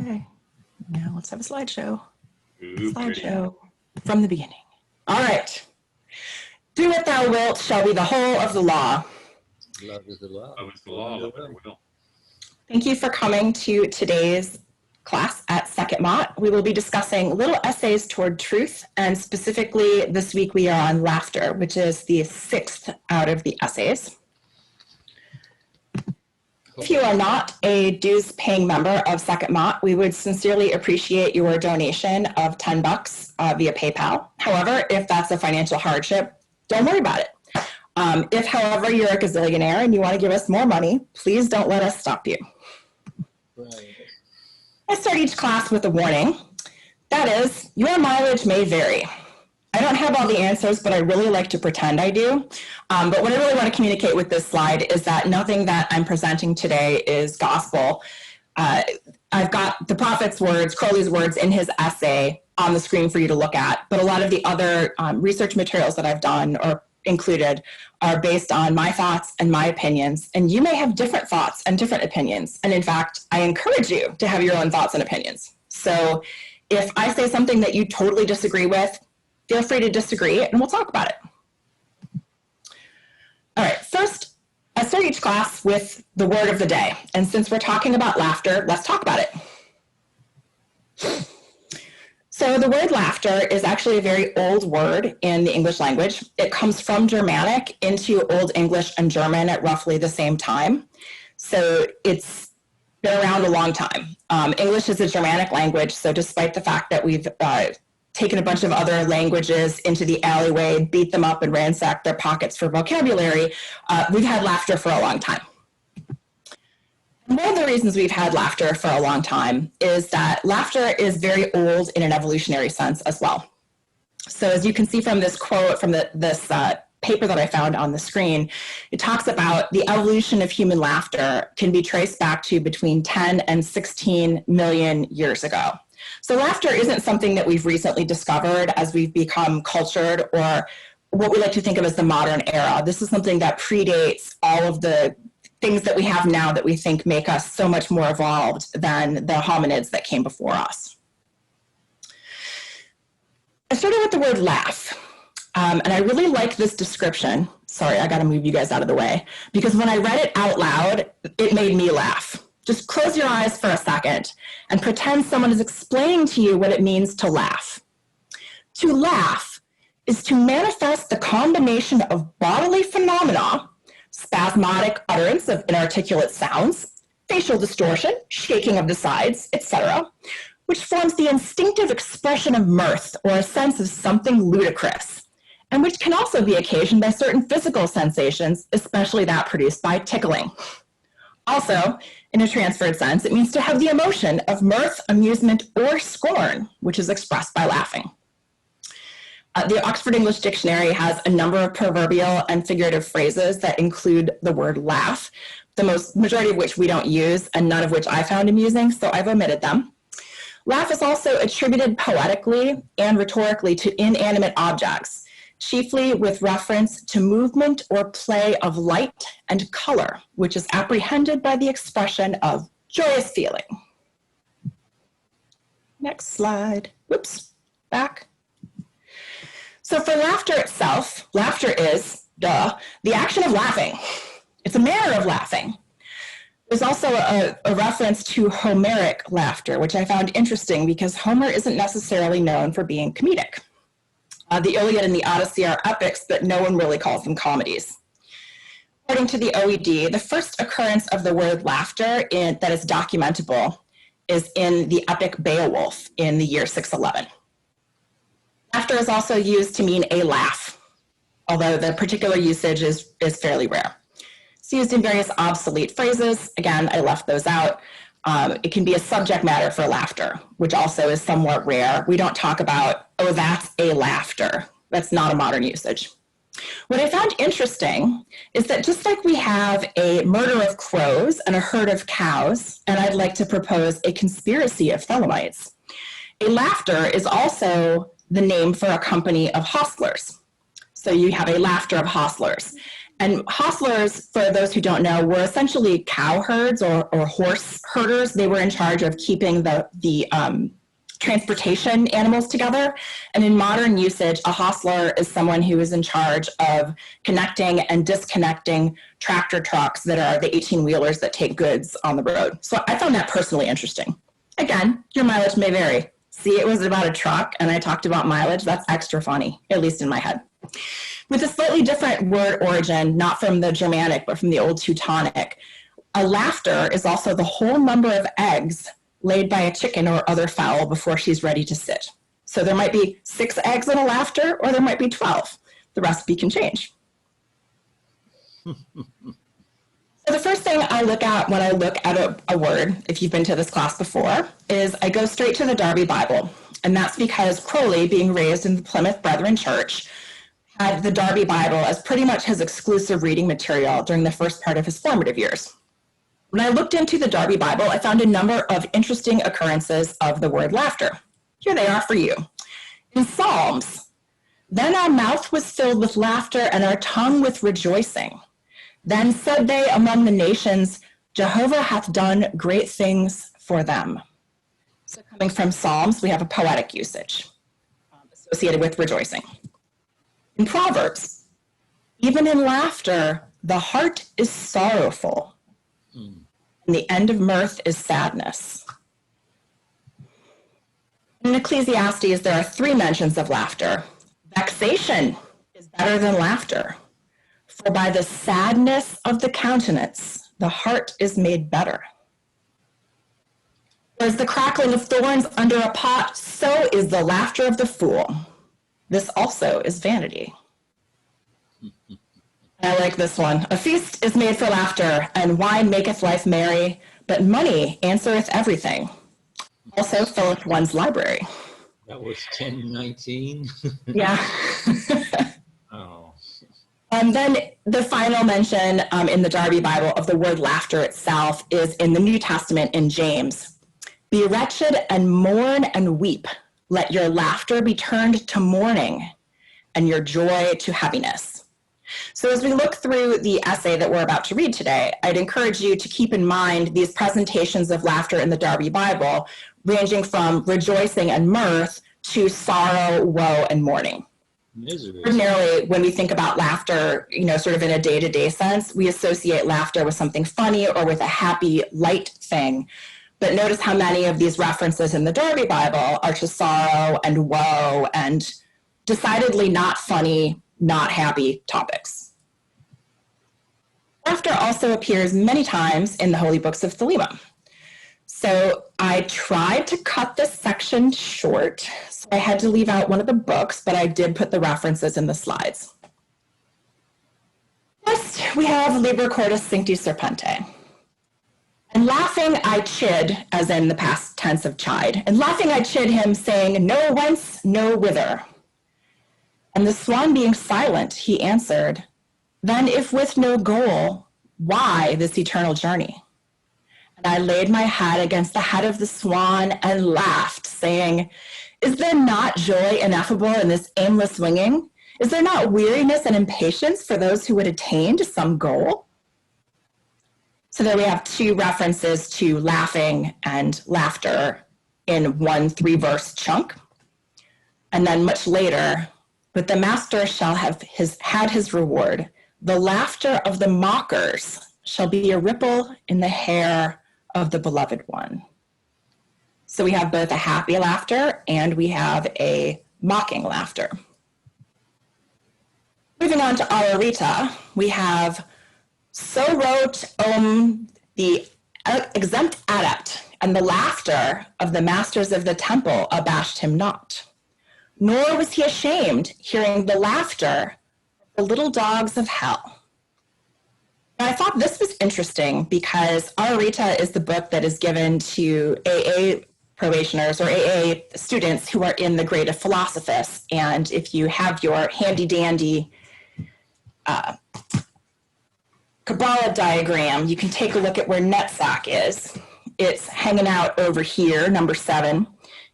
Okay, now let's have a slideshow. Ooh, Slideshow from the beginning. All right. Do what thou wilt shall be the whole of the law. Love is the law. Love is the law, love our will. Thank you for coming to today's class at Second Mott. We will be discussing little essays toward truth, and specifically this week we are on laughter, which is the 6th out of the essays. If you are not a dues-paying member of Second Mott, we would sincerely appreciate your donation of $10 via PayPal. However, if that's a financial hardship, don't worry about it. If, however, you're a gazillionaire and you want to give us more money, please don't let us stop you. Right. I start each class with a warning. That is, your mileage may vary. I don't have all the answers, but I really like to pretend I do. But what I really want to communicate with this slide is that nothing that I'm presenting today is gospel. I've got the prophet's words, Crowley's words in his essay on the screen for you to look at, but a lot of the other research materials that I've done or included are based on my thoughts and my opinions, and you may have different thoughts and different opinions. And in fact, I encourage you to have your own thoughts and opinions. So if I say something that you totally disagree with, feel free to disagree and we'll talk about it. All right, first, I start each class with the word of the day. And since we're talking about laughter, let's talk about it. So the word laughter is actually a very old word in the English language. It comes from Germanic into Old English and German at roughly the same time. So it's been around a long time. English is a Germanic language, so despite the fact that we've taken a bunch of other languages into the alleyway, beat them up and ransacked their pockets for vocabulary, we've had laughter for a long time. One of the reasons we've had laughter for a long time is that laughter is very old in an evolutionary sense as well. So as you can see from this quote from this paper that I found on the screen, it talks about the evolution of human laughter can be traced back to between 10 and 16 million years ago. So laughter isn't something that we've recently discovered as we've become cultured or what we like to think of as the modern era. This is something that predates all of the things that we have now that we think make us so much more evolved than the hominids that came before us. I started with the word laugh, and I really like this description. Sorry, I gotta move you guys out of the way, because when I read it out loud, it made me laugh. Just close your eyes for a second and pretend someone is explaining to you what it means to laugh. To laugh is to manifest the combination of bodily phenomena, spasmodic utterance of inarticulate sounds, facial distortion, shaking of the sides, etc., which forms the instinctive expression of mirth or a sense of something ludicrous, and which can also be occasioned by certain physical sensations, especially that produced by tickling. Also, in a transferred sense, it means to have the emotion of mirth, amusement, or scorn, which is expressed by laughing. The Oxford English Dictionary has a number of proverbial and figurative phrases that include the word laugh, the majority of which we don't use and none of which I found amusing, so I've omitted them. Laugh is also attributed poetically and rhetorically to inanimate objects, chiefly with reference to movement or play of light and color, which is apprehended by the expression of joyous feeling. Next slide. Whoops, back. So for laughter itself, laughter is, the action of laughing. It's a manner of laughing. There's also a reference to Homeric laughter, which I found interesting because Homer isn't necessarily known for being comedic. The Iliad and the Odyssey are epics, but no one really calls them comedies. According to the OED, the first occurrence of the word laughter that is documentable is in the epic Beowulf in the year 611. Laughter is also used to mean a laugh, although the particular usage is fairly rare. It's used in various obsolete phrases. Again, I left those out. It can be a subject matter for laughter, which also is somewhat rare. We don't talk about, oh, that's a laughter. That's not a modern usage. What I found interesting is that just like we have a murder of crows and a herd of cows, and I'd like to propose a conspiracy of Thelemites, a laughter is also the name for a company of hostlers. So you have a laughter of hostlers. And hostlers, for those who don't know, were essentially cow herds or horse herders. They were in charge of keeping the transportation animals together. And in modern usage, a hostler is someone who is in charge of connecting and disconnecting tractor trucks that are the 18-wheelers that take goods on the road. So I found that personally interesting. Again, your mileage may vary. See, it was about a truck and I talked about mileage. That's extra funny, at least in my head. With a slightly different word origin, not from the Germanic, but from the Old Teutonic, a laughter is also the whole number of eggs laid by a chicken or other fowl before she's ready to sit. So there might be 6 eggs in a laughter, or there might be 12. The recipe can change. So the first thing I look at when I look at a word, if you've been to this class before, is I go straight to the Darby Bible. And that's because Crowley, being raised in the Plymouth Brethren Church, had the Darby Bible as pretty much his exclusive reading material during the first part of his formative years. When I looked into the Darby Bible, I found a number of interesting occurrences of the word laughter. Here they are for you. In Psalms, then our mouth was filled with laughter and our tongue with rejoicing. Then said they among the nations, Jehovah hath done great things for them. So coming from Psalms, we have a poetic usage associated with rejoicing. In Proverbs, even in laughter, the heart is sorrowful. And the end of mirth is sadness. In Ecclesiastes, there are 3 mentions of laughter. Vexation is better than laughter, for by the sadness of the countenance, the heart is made better. As the crackling of thorns under a pot, so is the laughter of the fool. This also is vanity. I like this one. A feast is made for laughter, and wine maketh life merry, but money answereth everything. Also filleth one's library. That was 1019. Yeah. Oh. And then the final mention in the Darby Bible of the word laughter itself is in the New Testament in James. Be wretched and mourn and weep. Let your laughter be turned to mourning and your joy to heaviness. So as we look through the essay that we're about to read today, I'd encourage you to keep in mind these presentations of laughter in the Darby Bible, ranging from rejoicing and mirth to sorrow, woe, and mourning. Misery. Ordinarily, when we think about laughter, sort of in a day-to-day sense, we associate laughter with something funny or with a happy, light thing. But notice how many of these references in the Darby Bible are to sorrow and woe and decidedly not funny, not happy topics. Laughter also appears many times in the holy books of Thelema. So I tried to cut this section short, so I had to leave out one of the books, but I did put the references in the slides. First, we have Liber Cordis Sancti Serpente. And laughing I chid, as in the past tense of chide, and laughing I chid him, saying, no whence, no whither. And the swan being silent, he answered, then if with no goal, why this eternal journey? And I laid my head against the head of the swan and laughed, saying, is there not joy ineffable in this aimless winging? Is there not weariness and impatience for those who would attain to some goal? So there we have 2 references to laughing and laughter in one 3-verse chunk. And then much later, but the master shall have had his reward. The laughter of the mockers shall be a ripple in the hair of the beloved one. So we have both a happy laughter and we have a mocking laughter. Moving on to Ararita, we have so wrote the exempt adept, and the laughter of the masters of the temple abashed him not. Nor was he ashamed hearing the laughter of the little dogs of hell. And I thought this was interesting because Ararita is the book that is given to AA probationers or AA students who are in the grade of Philosophus. And if you have your handy-dandy Kabbalah diagram, you can take a look at where Netzach is. It's hanging out over here, number 7.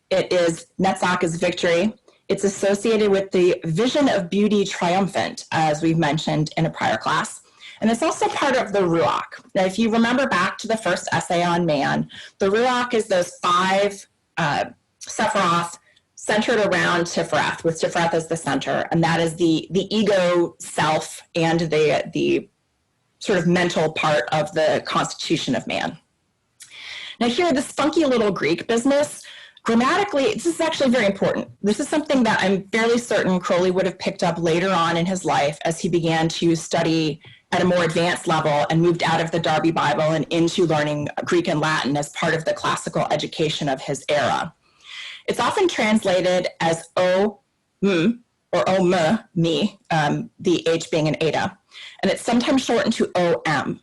It is, Netzach is victory. It's associated with the vision of beauty triumphant, as we've mentioned in a prior class. And it's also part of the Ruach. Now, if you remember back to the first essay on man, the Ruach is those 5 Sephiroth centered around Tiferet, with Tiferet as the center. And that is the ego self and the sort of mental part of the constitution of man. Now here, this funky little Greek business, grammatically, this is actually very important. This is something that I'm fairly certain Crowley would have picked up later on in his life as he began to study at a more advanced level and moved out of the Darby Bible and into learning Greek and Latin as part of the classical education of his era. It's often translated as o, m, or o, m, me, the H being an eta, and it's sometimes shortened to om.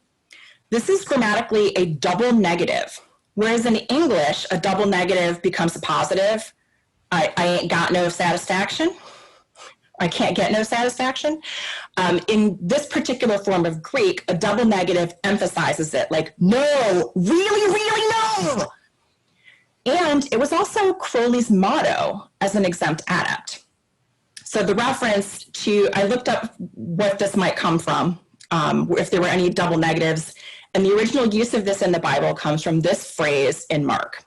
This is grammatically a double negative, whereas in English, a double negative becomes a positive. I ain't got no satisfaction. I can't get no satisfaction. In this particular form of Greek, a double negative emphasizes it, like, no, really, really no. And it was also Crowley's motto as an exempt adept. So the reference to, I looked up what this might come from, if there were any double negatives, and the original use of this in the Bible comes from this phrase in Mark.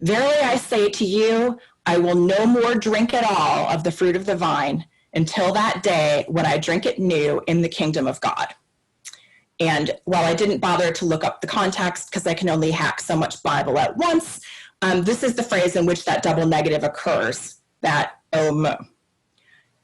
Verily I say to you, I will no more drink at all of the fruit of the vine until that day when I drink it new in the kingdom of God. And while I didn't bother to look up the context because I can only hack so much Bible at once, this is the phrase in which that double negative occurs, that om.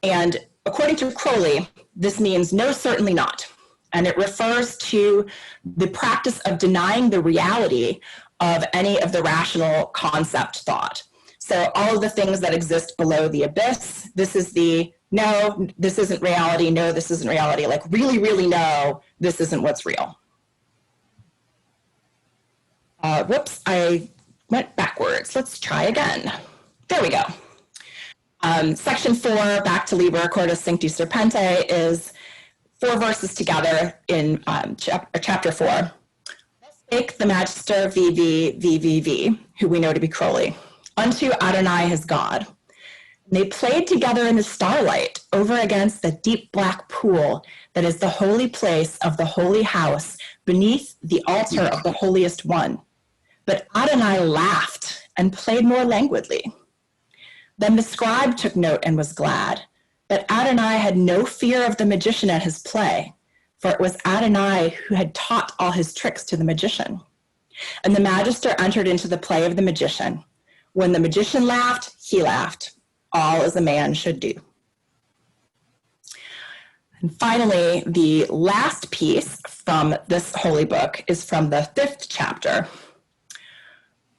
And according to Crowley, this means no, certainly not. And it refers to the practice of denying the reality of any of the rational concept thought. So all of the things that exist below the abyss, this is the no, this isn't reality, no, this isn't reality, like really, really no, this isn't what's real. Whoops, I went backwards. Let's try again. There we go. Section 4, back to Liber Cordis Sancti Serpente, is 4 verses together in chapter 4. Spake the Magister VVVVV, who we know to be Crowley, unto Adonai his God. And they played together in the starlight over against the deep black pool that is the holy place of the holy house beneath the altar of the holiest one. But Adonai laughed and played more languidly. Then the scribe took note and was glad, but Adonai had no fear of the magician at his play, for it was Adonai who had taught all his tricks to the magician. And the magister entered into the play of the magician. When the magician laughed, he laughed, all as a man should do. And finally, the last piece from this holy book is from the 5th chapter.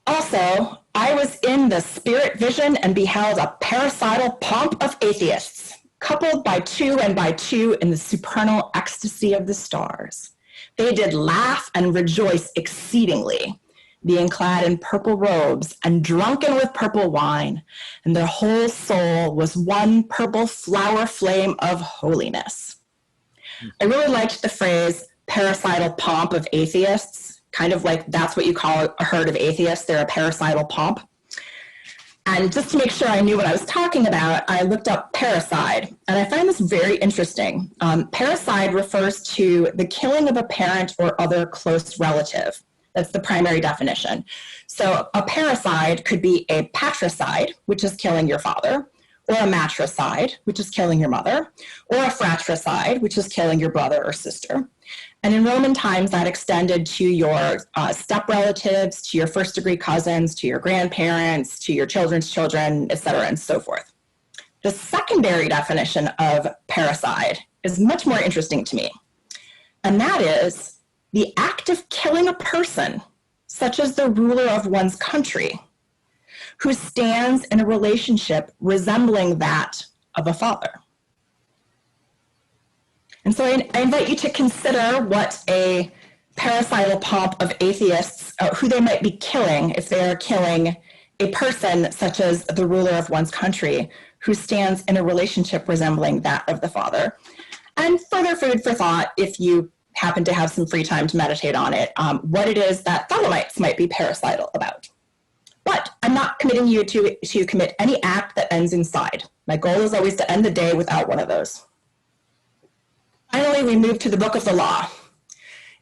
Also, I was in the spirit vision and beheld a parricidal pomp of atheists, coupled by 2 and by 2 in the supernal ecstasy of the stars. They did laugh and rejoice exceedingly, being clad in purple robes and drunken with purple wine, and their whole soul was one purple flower flame of holiness. I really liked the phrase parricidal pomp of atheists, kind of like that's what you call a herd of atheists. They're a parricidal pomp. And just to make sure I knew what I was talking about, I looked up parricide, and I find this very interesting. Parricide refers to the killing of a parent or other close relative. That's the primary definition. So a parricide could be a patricide, which is killing your father, or a matricide, which is killing your mother, or a fratricide, which is killing your brother or sister. And in Roman times, that extended to your step relatives, to your first degree cousins, to your grandparents, to your children's children, et cetera, and so forth. The secondary definition of parricide is much more interesting to me. And that is the act of killing a person, such as the ruler of one's country, who stands in a relationship resembling that of a father. And so I invite you to consider what a parricidal pomp of atheists, who they might be killing if they are killing a person such as the ruler of one's country, who stands in a relationship resembling that of the father. And further food for thought, if you happen to have some free time to meditate on it, what it is that Thelemites might be parricidal about. But I'm not committing you to commit any act that ends in side. My goal is always to end the day without one of those. Finally, we move to the book of the law.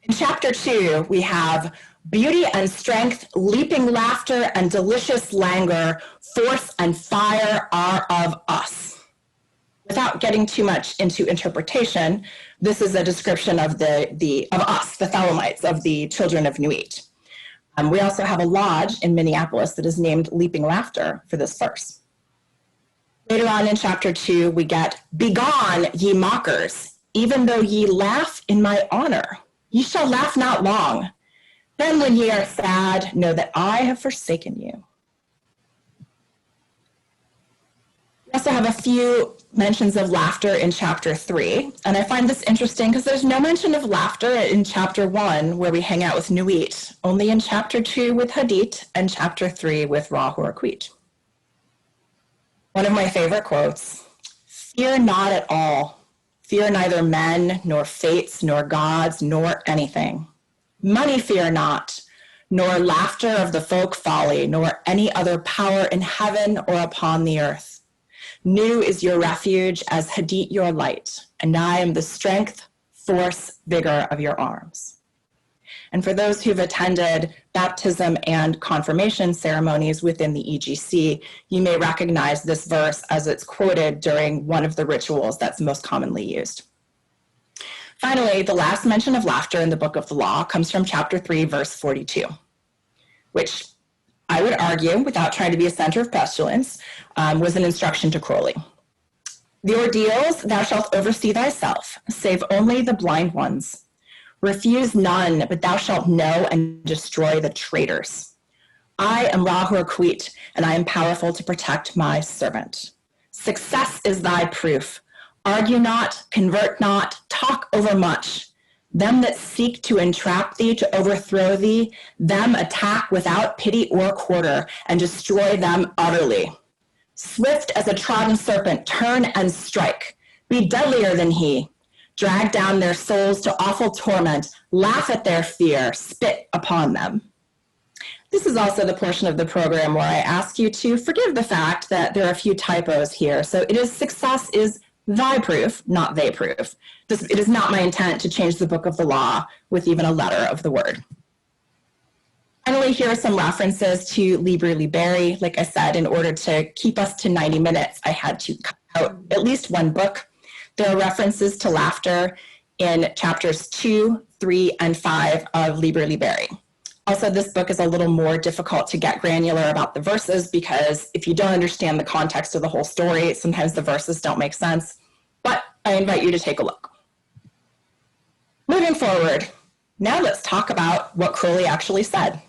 In chapter 2, we have beauty and strength, leaping laughter, and delicious languor, force and fire are of us. Without getting too much into interpretation, this is a description of us, the Thelemites, of the children of Nuit. We also have a lodge in Minneapolis that is named Leaping Laughter for this verse. Later on in chapter 2, we get, "Begone, ye mockers, even though ye laugh in my honor. Ye shall laugh not long. Then when ye are sad, know that I have forsaken you." We also have a few mentions of laughter in chapter 3, and I find this interesting because there's no mention of laughter in chapter 1 where we hang out with Nuit, only in chapter 2 with Hadit and chapter 3 with Ra Horaquit. One of my favorite quotes, "Fear not at all. Fear neither men, nor fates, nor gods, nor anything. Money fear not, nor laughter of the folk folly, nor any other power in heaven or upon the earth. Nu is your refuge, as Hadit your light, and I am the strength, force, vigor of your arms." And for those who've attended baptism and confirmation ceremonies within the EGC, you may recognize this verse as it's quoted during one of the rituals that's most commonly used. Finally, the last mention of laughter in the book of the law comes from chapter 3, verse 42, which I would argue, without trying to be a center of pestilence, was an instruction to Crowley. "The ordeals thou shalt oversee thyself, save only the blind ones. Refuse none, but thou shalt know and destroy the traitors. I am Ra Horaquit, and I am powerful to protect my servant. Success is thy proof. Argue not, convert not, talk overmuch. Them that seek to entrap thee, to overthrow thee, them attack without pity or quarter, and destroy them utterly. Swift as a trodden serpent, turn and strike. Be deadlier than he. Drag down their souls to awful torment, laugh at their fear, spit upon them." This is also the portion of the program where I ask you to forgive the fact that there are a few typos here. So it is "success is thy proof, not they proof." It is not my intent to change the book of the law with even a letter of the word. Finally, here are some references to Liber Liberi. Like I said, in order to keep us to 90 minutes, I had to cut out at least one book. There are references to laughter in chapters 2, 3, and 5 of Liber Liberi. Also, this book is a little more difficult to get granular about the verses because if you don't understand the context of the whole story, sometimes the verses don't make sense, but I invite you to take a look. Moving forward, now let's talk about what Crowley actually said.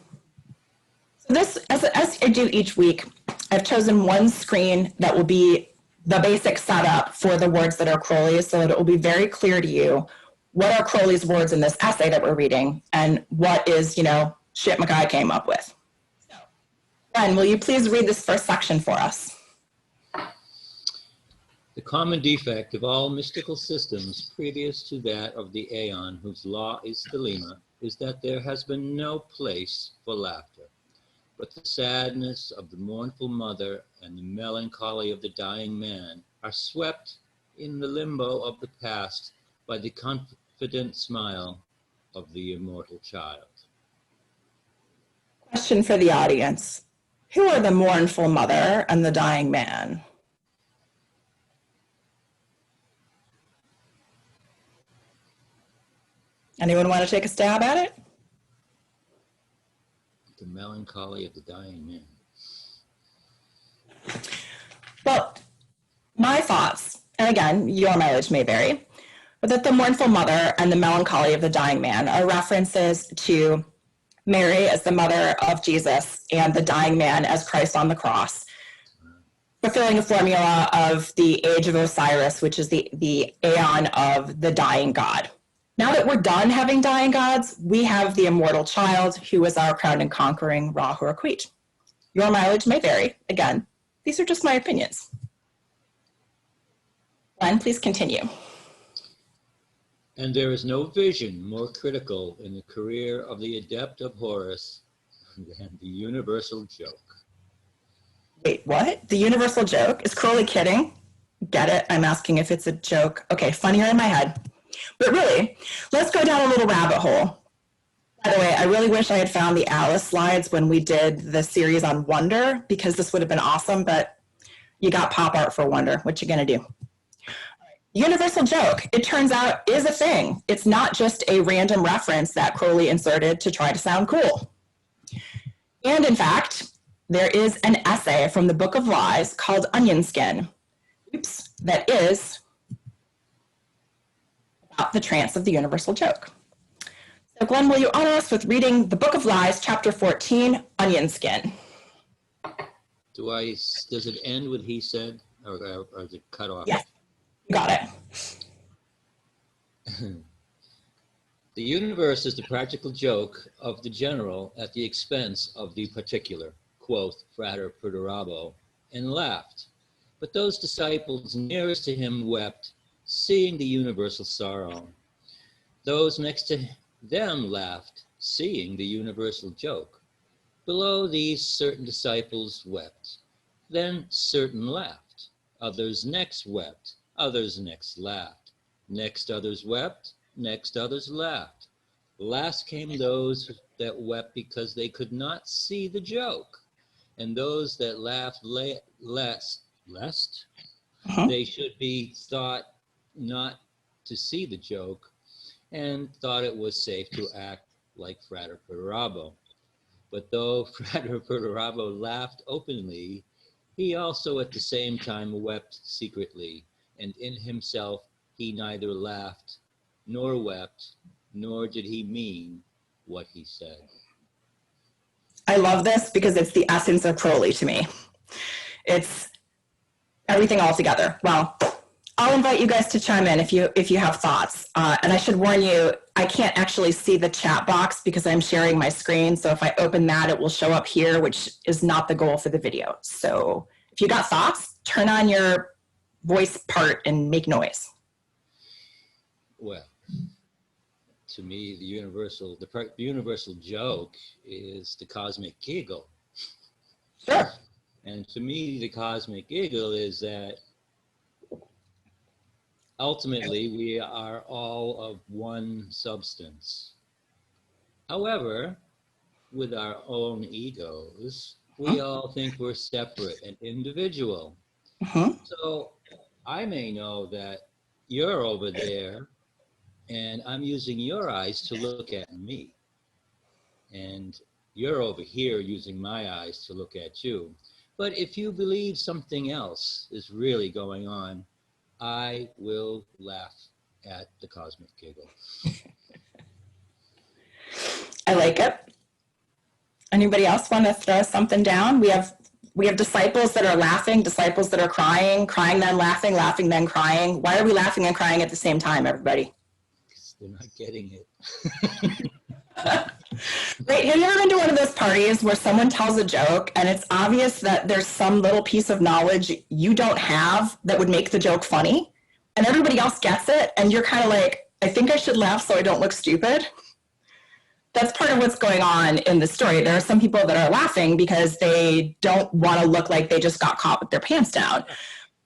So this, as I do each week, I've chosen one screen that will be the basic setup for the words that are Crowley's so that it will be very clear to you what are Crowley's words in this essay that we're reading and what is, shit Mackay came up with. So, Ben, will you please read this first section for us? The common defect of all mystical systems previous to that of the Aeon, whose law is Thelema, is that there has been no place for laughter, but the sadness of the mournful mother and the melancholy of the dying man are swept in the limbo of the past by the confident smile of the immortal child. Question for the audience. Who are the mournful mother and the dying man? Anyone want to take a stab at it? The melancholy of the dying man. Well, my thoughts, and again, your mileage may vary, but that the mournful mother and the melancholy of the dying man are references to Mary as the mother of Jesus and the dying man as Christ on the cross, fulfilling a formula of the age of Osiris, which is the aeon of the dying god. Now that we're done having dying gods, we have the immortal child who is our crowned and conquering Ra Horaquit. Your mileage may vary. Again, these are just my opinions. Glenn, please continue. And there is no vision more critical in the career of the adept of Horus than the universal joke. Wait, what? The universal joke? Is Crowley kidding? Get it? I'm asking if it's a joke. Okay, funnier in my head. But really, let's go down a little rabbit hole. By the way, I really wish I had found the Alice slides when we did the series on Wonder, because this would have been awesome, but you got pop art for Wonder. What you gonna do? Universal joke, it turns out, is a thing. It's not just a random reference that Crowley inserted to try to sound cool. And in fact, there is an essay from the Book of Lies called Onion Skin. Oops, that is about the trance of the universal joke. So Glenn, will you honor us with reading the Book of Lies, chapter 14, Onion Skin? Does it end with he said, or is it cut off? Yes, you got it. The universe is the practical joke of the general at the expense of the particular, quoth Frater Perdurabo, and laughed. But those disciples nearest to him wept, seeing the universal sorrow. Those next to them laughed, seeing the universal joke. Below these certain disciples wept. Then certain laughed. Others next wept. Others next laughed. Next others wept. Next others laughed. Last came those that wept because they could not see the joke. And those that laughed lest they should be thought not to see the joke, and thought it was safe to act like Frater Perdurabo. But though Frater Perdurabo laughed openly, he also at the same time wept secretly, and in himself he neither laughed nor wept, nor did he mean what he said. I love this because it's the essence of Crowley to me. It's everything all together. Well, I'll invite you guys to chime in if you have thoughts. And I should warn you, I can't actually see the chat box because I'm sharing my screen. So if I open that, it will show up here, which is not the goal for the video. So if you got thoughts, turn on your voice part and make noise. Well, to me, the universal joke is the cosmic giggle. Sure. And to me, the cosmic giggle is that ultimately we are all of one substance. However, with our own egos, we all think we're separate and individual. So I may know that you're over there and I'm using your eyes to look at me. And you're over here using my eyes to look at you. But if you believe something else is really going on, I will laugh at the cosmic giggle. I like it. Anybody else want to throw something down? We have disciples that are laughing, disciples that are crying, crying then laughing, laughing then crying. Why are we laughing and crying at the same time, everybody? Because they're not getting it. Right, have you ever been to one of those parties where someone tells a joke and it's obvious that there's some little piece of knowledge you don't have that would make the joke funny, and everybody else gets it, and you're kind of like, I think I should laugh so I don't look stupid? That's part of what's going on in the story. There are some people that are laughing because they don't want to look like they just got caught with their pants down.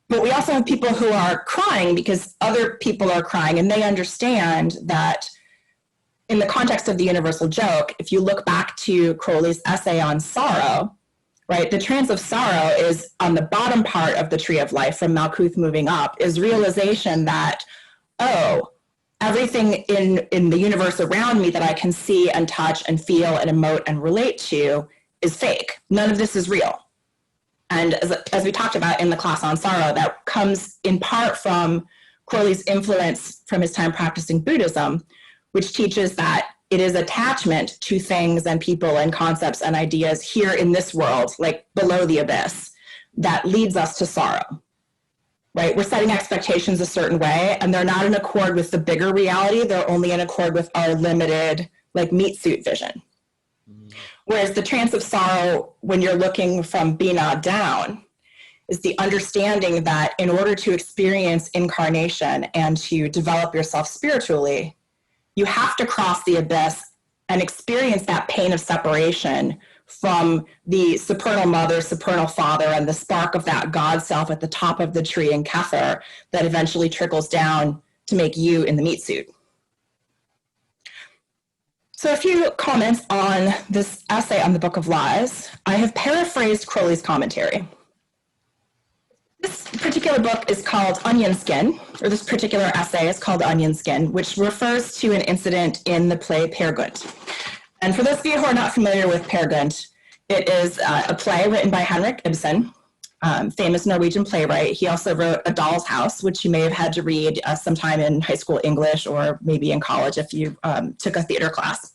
But we also have people who are crying because other people are crying, and they understand that in the context of the universal joke, if you look back to Crowley's essay on sorrow, right, the trance of sorrow is on the bottom part of the tree of life from Malkuth moving up, is realization that, oh, everything in the universe around me that I can see and touch and feel and emote and relate to is fake. None of this is real. And as we talked about in the class on sorrow, that comes in part from Crowley's influence from his time practicing Buddhism, which teaches that it is attachment to things and people and concepts and ideas here in this world, like below the abyss, that leads us to sorrow, right? We're setting expectations a certain way, and they're not in accord with the bigger reality. They're only in accord with our limited, like, meat suit vision. Whereas the trance of sorrow, when you're looking from Bina down, is the understanding that in order to experience incarnation and to develop yourself spiritually, you have to cross the abyss and experience that pain of separation from the supernal mother, supernal father, and the spark of that God self at the top of the tree in Kether that eventually trickles down to make you in the meat suit. So a few comments on this essay on the Book of Lies. I have paraphrased Crowley's commentary. This particular book is called Onion Skin, or this particular essay is called Onion Skin, which refers to an incident in the play Peer Gynt. And for those of you who are not familiar with Peer Gynt, it is a play written by Henrik Ibsen, famous Norwegian playwright. He also wrote A Doll's House, which you may have had to read sometime in high school English or maybe in college if you took a theater class.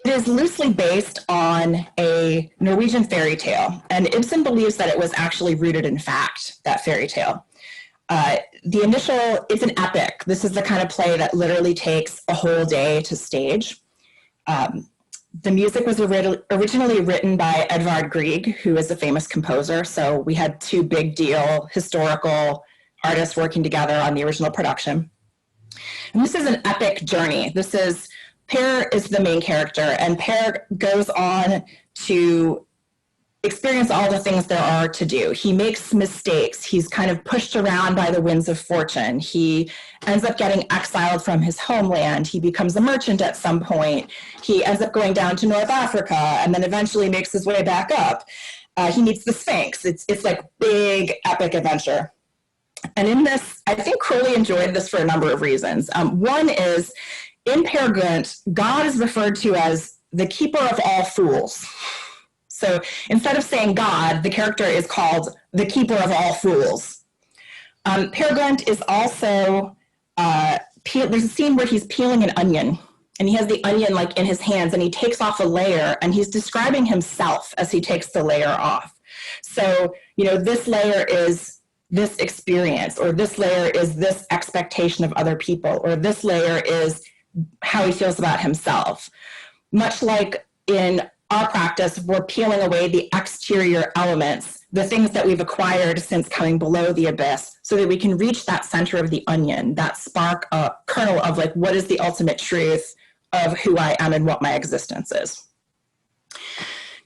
It is loosely based on a Norwegian fairy tale, and Ibsen believes that it was actually rooted in fact, that fairy tale. It's an epic. This is the kind of play that literally takes a whole day to stage. The music was originally written by Edvard Grieg, who is a famous composer. So we had two big deal historical artists working together on the original production. And this is an epic journey. Per is the main character, and Per goes on to experience all the things there are to do. He makes mistakes. He's kind of pushed around by the winds of fortune. He ends up getting exiled from his homeland. He becomes a merchant at some point. He ends up going down to North Africa and then eventually makes his way back up. He meets the Sphinx. It's like big, epic adventure. And in this, I think Crowley enjoyed this for a number of reasons. One is, in Peer Gynt, God is referred to as the keeper of all fools. So instead of saying God, the character is called the keeper of all fools. Peer Gynt is also, there's a scene where he's peeling an onion, and he has the onion like in his hands, and he takes off a layer, and he's describing himself as he takes the layer off. So, this layer is this experience, or this layer is this expectation of other people, or this layer is how he feels about himself. Much like in our practice, we're peeling away the exterior elements, the things that we've acquired since coming below the abyss, so that we can reach that center of the onion, that spark, kernel of like, what is the ultimate truth of who I am and what my existence is.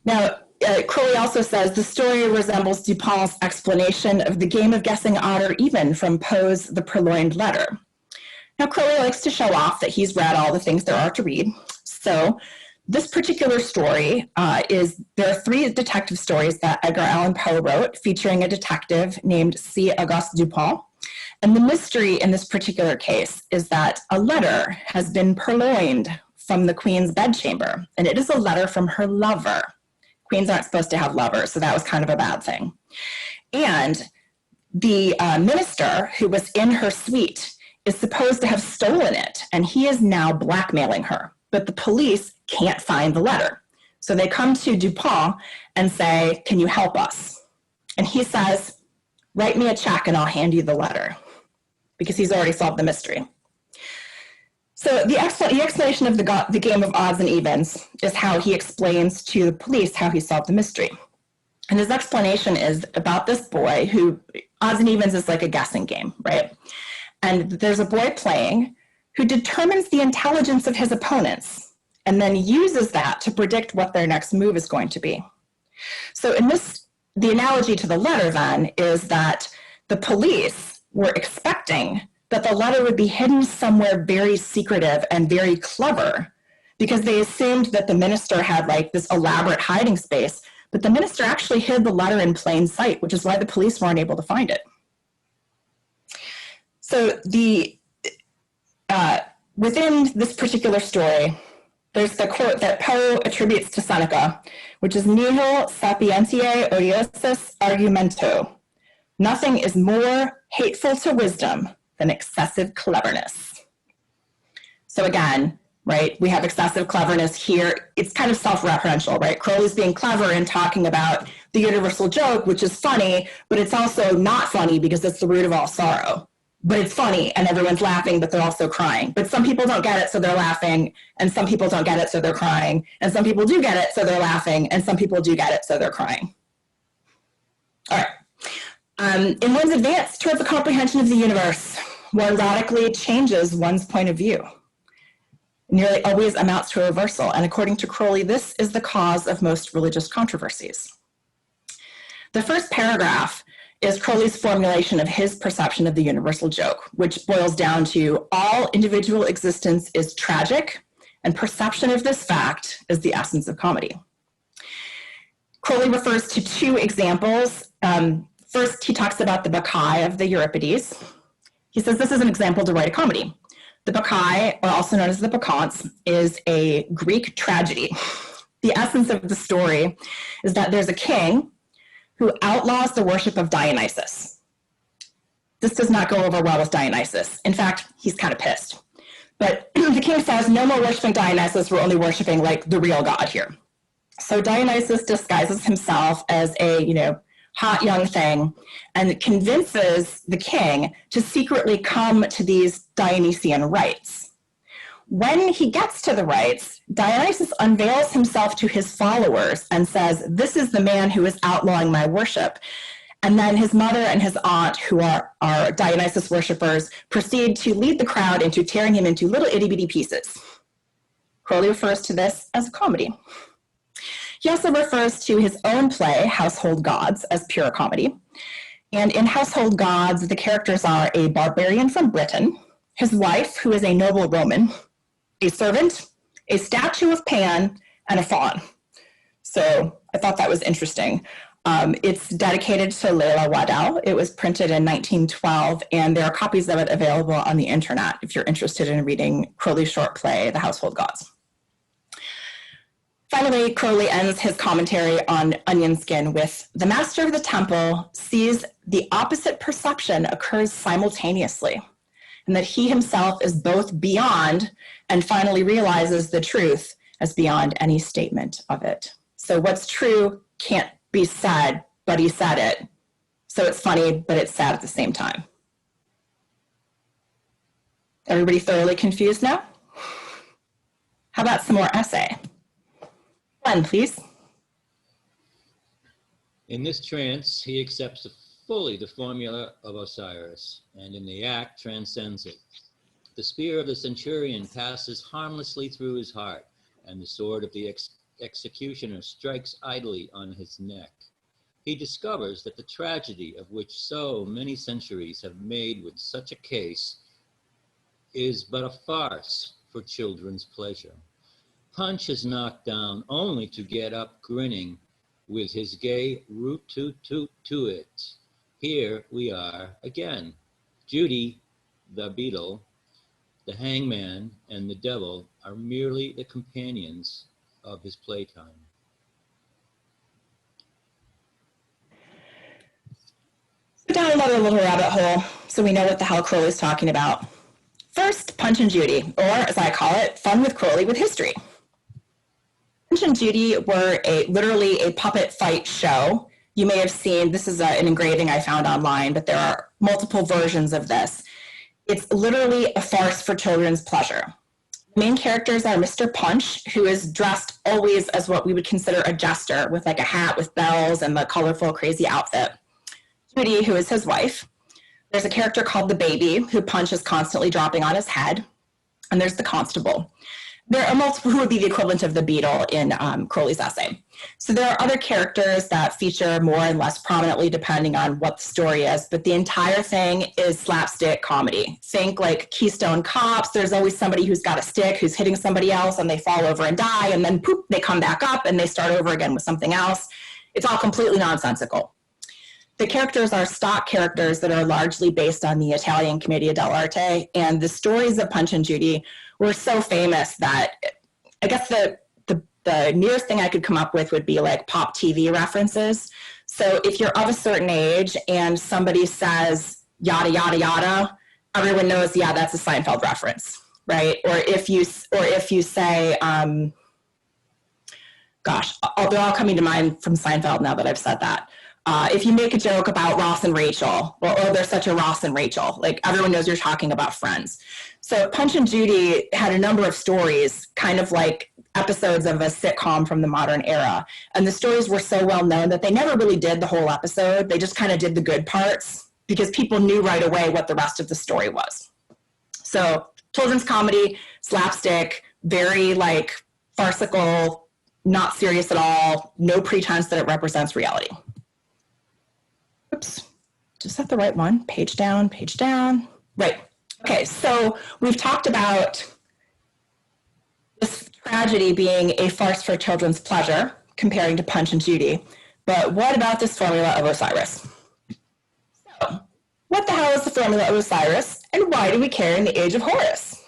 Now, Crowley also says the story resembles Dupont's explanation of the game of guessing odd or even from Poe's The Purloined Letter. Now, Crowley likes to show off that he's read all the things there are to read. So this particular story there are 3 detective stories that Edgar Allan Poe wrote featuring a detective named C. Auguste Dupont. And the mystery in this particular case is that a letter has been purloined from the Queen's bedchamber, and it is a letter from her lover. Queens aren't supposed to have lovers, so that was kind of a bad thing. And the minister who was in her suite is supposed to have stolen it, and he is now blackmailing her. But the police can't find the letter. So they come to Dupont and say, can you help us? And he says, write me a check and I'll hand you the letter, because he's already solved the mystery. So the explanation of the game of odds and evens is how he explains to the police how he solved the mystery. And his explanation is about this boy who, odds and evens is like a guessing game, right? And there's a boy playing who determines the intelligence of his opponents and then uses that to predict what their next move is going to be. So in this, the analogy to the letter then is that the police were expecting that the letter would be hidden somewhere very secretive and very clever, because they assumed that the minister had like this elaborate hiding space, but the minister actually hid the letter in plain sight, which is why the police weren't able to find it. So within this particular story, there's the quote that Poe attributes to Seneca, which is nihil sapientiae odiosus argumento. Nothing is more hateful to wisdom than excessive cleverness. So again, right, we have excessive cleverness here. It's kind of self-referential, right? Crowley's being clever in talking about the universal joke, which is funny, but it's also not funny because it's the root of all sorrow. But it's funny and everyone's laughing, but they're also crying. But some people don't get it, so they're laughing, and some people don't get it, so they're crying, and some people do get it, so they're laughing, and some people do get it, so they're crying. All right. In one's advance towards the comprehension of the universe, one radically changes one's point of view. nearly always amounts to a reversal. And according to Crowley, this is the cause of most religious controversies. The first paragraph is Crowley's formulation of his perception of the universal joke, which boils down to all individual existence is tragic, and perception of this fact is the essence of comedy. Crowley refers to two examples. First, he talks about the Mackay of the Euripides. He says this is an example to write a comedy. The Mackay, or also known as the Bacchantes, is a Greek tragedy. The essence of the story is that there's a king who outlaws the worship of Dionysus. This does not go over well with Dionysus. In fact, he's kind of pissed. But the king says, no more worshiping Dionysus, we're only worshiping like the real god here. So Dionysus disguises himself as a, hot young thing and convinces the king to secretly come to these Dionysian rites. When he gets to the rites, Dionysus unveils himself to his followers and says, this is the man who is outlawing my worship. And then his mother and his aunt, who are Dionysus worshipers, proceed to lead the crowd into tearing him into little itty bitty pieces. Crowley refers to this as a comedy. He also refers to his own play, Household Gods, as pure comedy. And in Household Gods, the characters are a barbarian from Britain, his wife, who is a noble Roman, a servant, a statue of Pan, and a faun. So I thought that was interesting. It's dedicated to Leila Waddell. It was printed in 1912, and there are copies of it available on the internet if you're interested in reading Crowley's short play, The Household Gods. Finally, Crowley ends his commentary on Onion Skin with, the master of the temple sees the opposite perception occurs simultaneously, and that he himself is both beyond and finally realizes the truth as beyond any statement of it. So what's true can't be said, but he said it. So it's funny, but it's sad at the same time. Everybody thoroughly confused now? How about some more essay? One, please. In this trance, he accepts fully the formula of Osiris, and in the act transcends it. The spear of the centurion passes harmlessly through his heart, and the sword of the executioner strikes idly on his neck. He discovers that the tragedy of which so many centuries have made with such a case is but a farce for children's pleasure. Punch is knocked down only to get up grinning with his gay root-toot-toot-to-it. Here we are again. Judy, the beetle, the hangman, and the devil are merely the companions of his playtime. Go down another little rabbit hole so we know what the hell Crowley's talking about. First, Punch and Judy, or as I call it, Fun with Crowley with History. Punch and Judy were literally a puppet fight show. You may have seen, this is an engraving I found online, but there are multiple versions of this. It's literally a farce for children's pleasure. The main characters are Mr. Punch, who is dressed always as what we would consider a jester, with like a hat with bells and the colorful, crazy outfit. Judy, who is his wife. There's a character called the baby, who Punch is constantly dropping on his head. And there's the constable. There are multiple who would be the equivalent of the beetle in Crowley's essay. So there are other characters that feature more and less prominently depending on what the story is, but the entire thing is slapstick comedy. Think like Keystone Cops, there's always somebody who's got a stick who's hitting somebody else and they fall over and die, and then poof, they come back up and they start over again with something else. It's all completely nonsensical. The characters are stock characters that are largely based on the Italian Commedia dell'arte, and the stories of Punch and Judy were so famous that I guess the nearest thing I could come up with would be like pop TV references. So if you're of a certain age and somebody says yada yada yada, everyone knows, yeah, that's a Seinfeld reference, right? Or if you say, gosh, they're all coming to mind from Seinfeld now that I've said that. If you make a joke about Ross and Rachel, or oh, there's such a Ross and Rachel, like everyone knows you're talking about Friends. So Punch and Judy had a number of stories, kind of like episodes of a sitcom from the modern era. And the stories were so well known that they never really did the whole episode. They just kind of did the good parts because people knew right away what the rest of the story was. So children's comedy, slapstick, very like farcical, not serious at all, no pretense that it represents reality. Oops, is that the right one? Page down, page down. Right. Okay, so we've talked about this tragedy being a farce for children's pleasure, comparing to Punch and Judy. But what about this formula of Osiris? So, what the hell is the formula of Osiris, and why do we care in the age of Horus?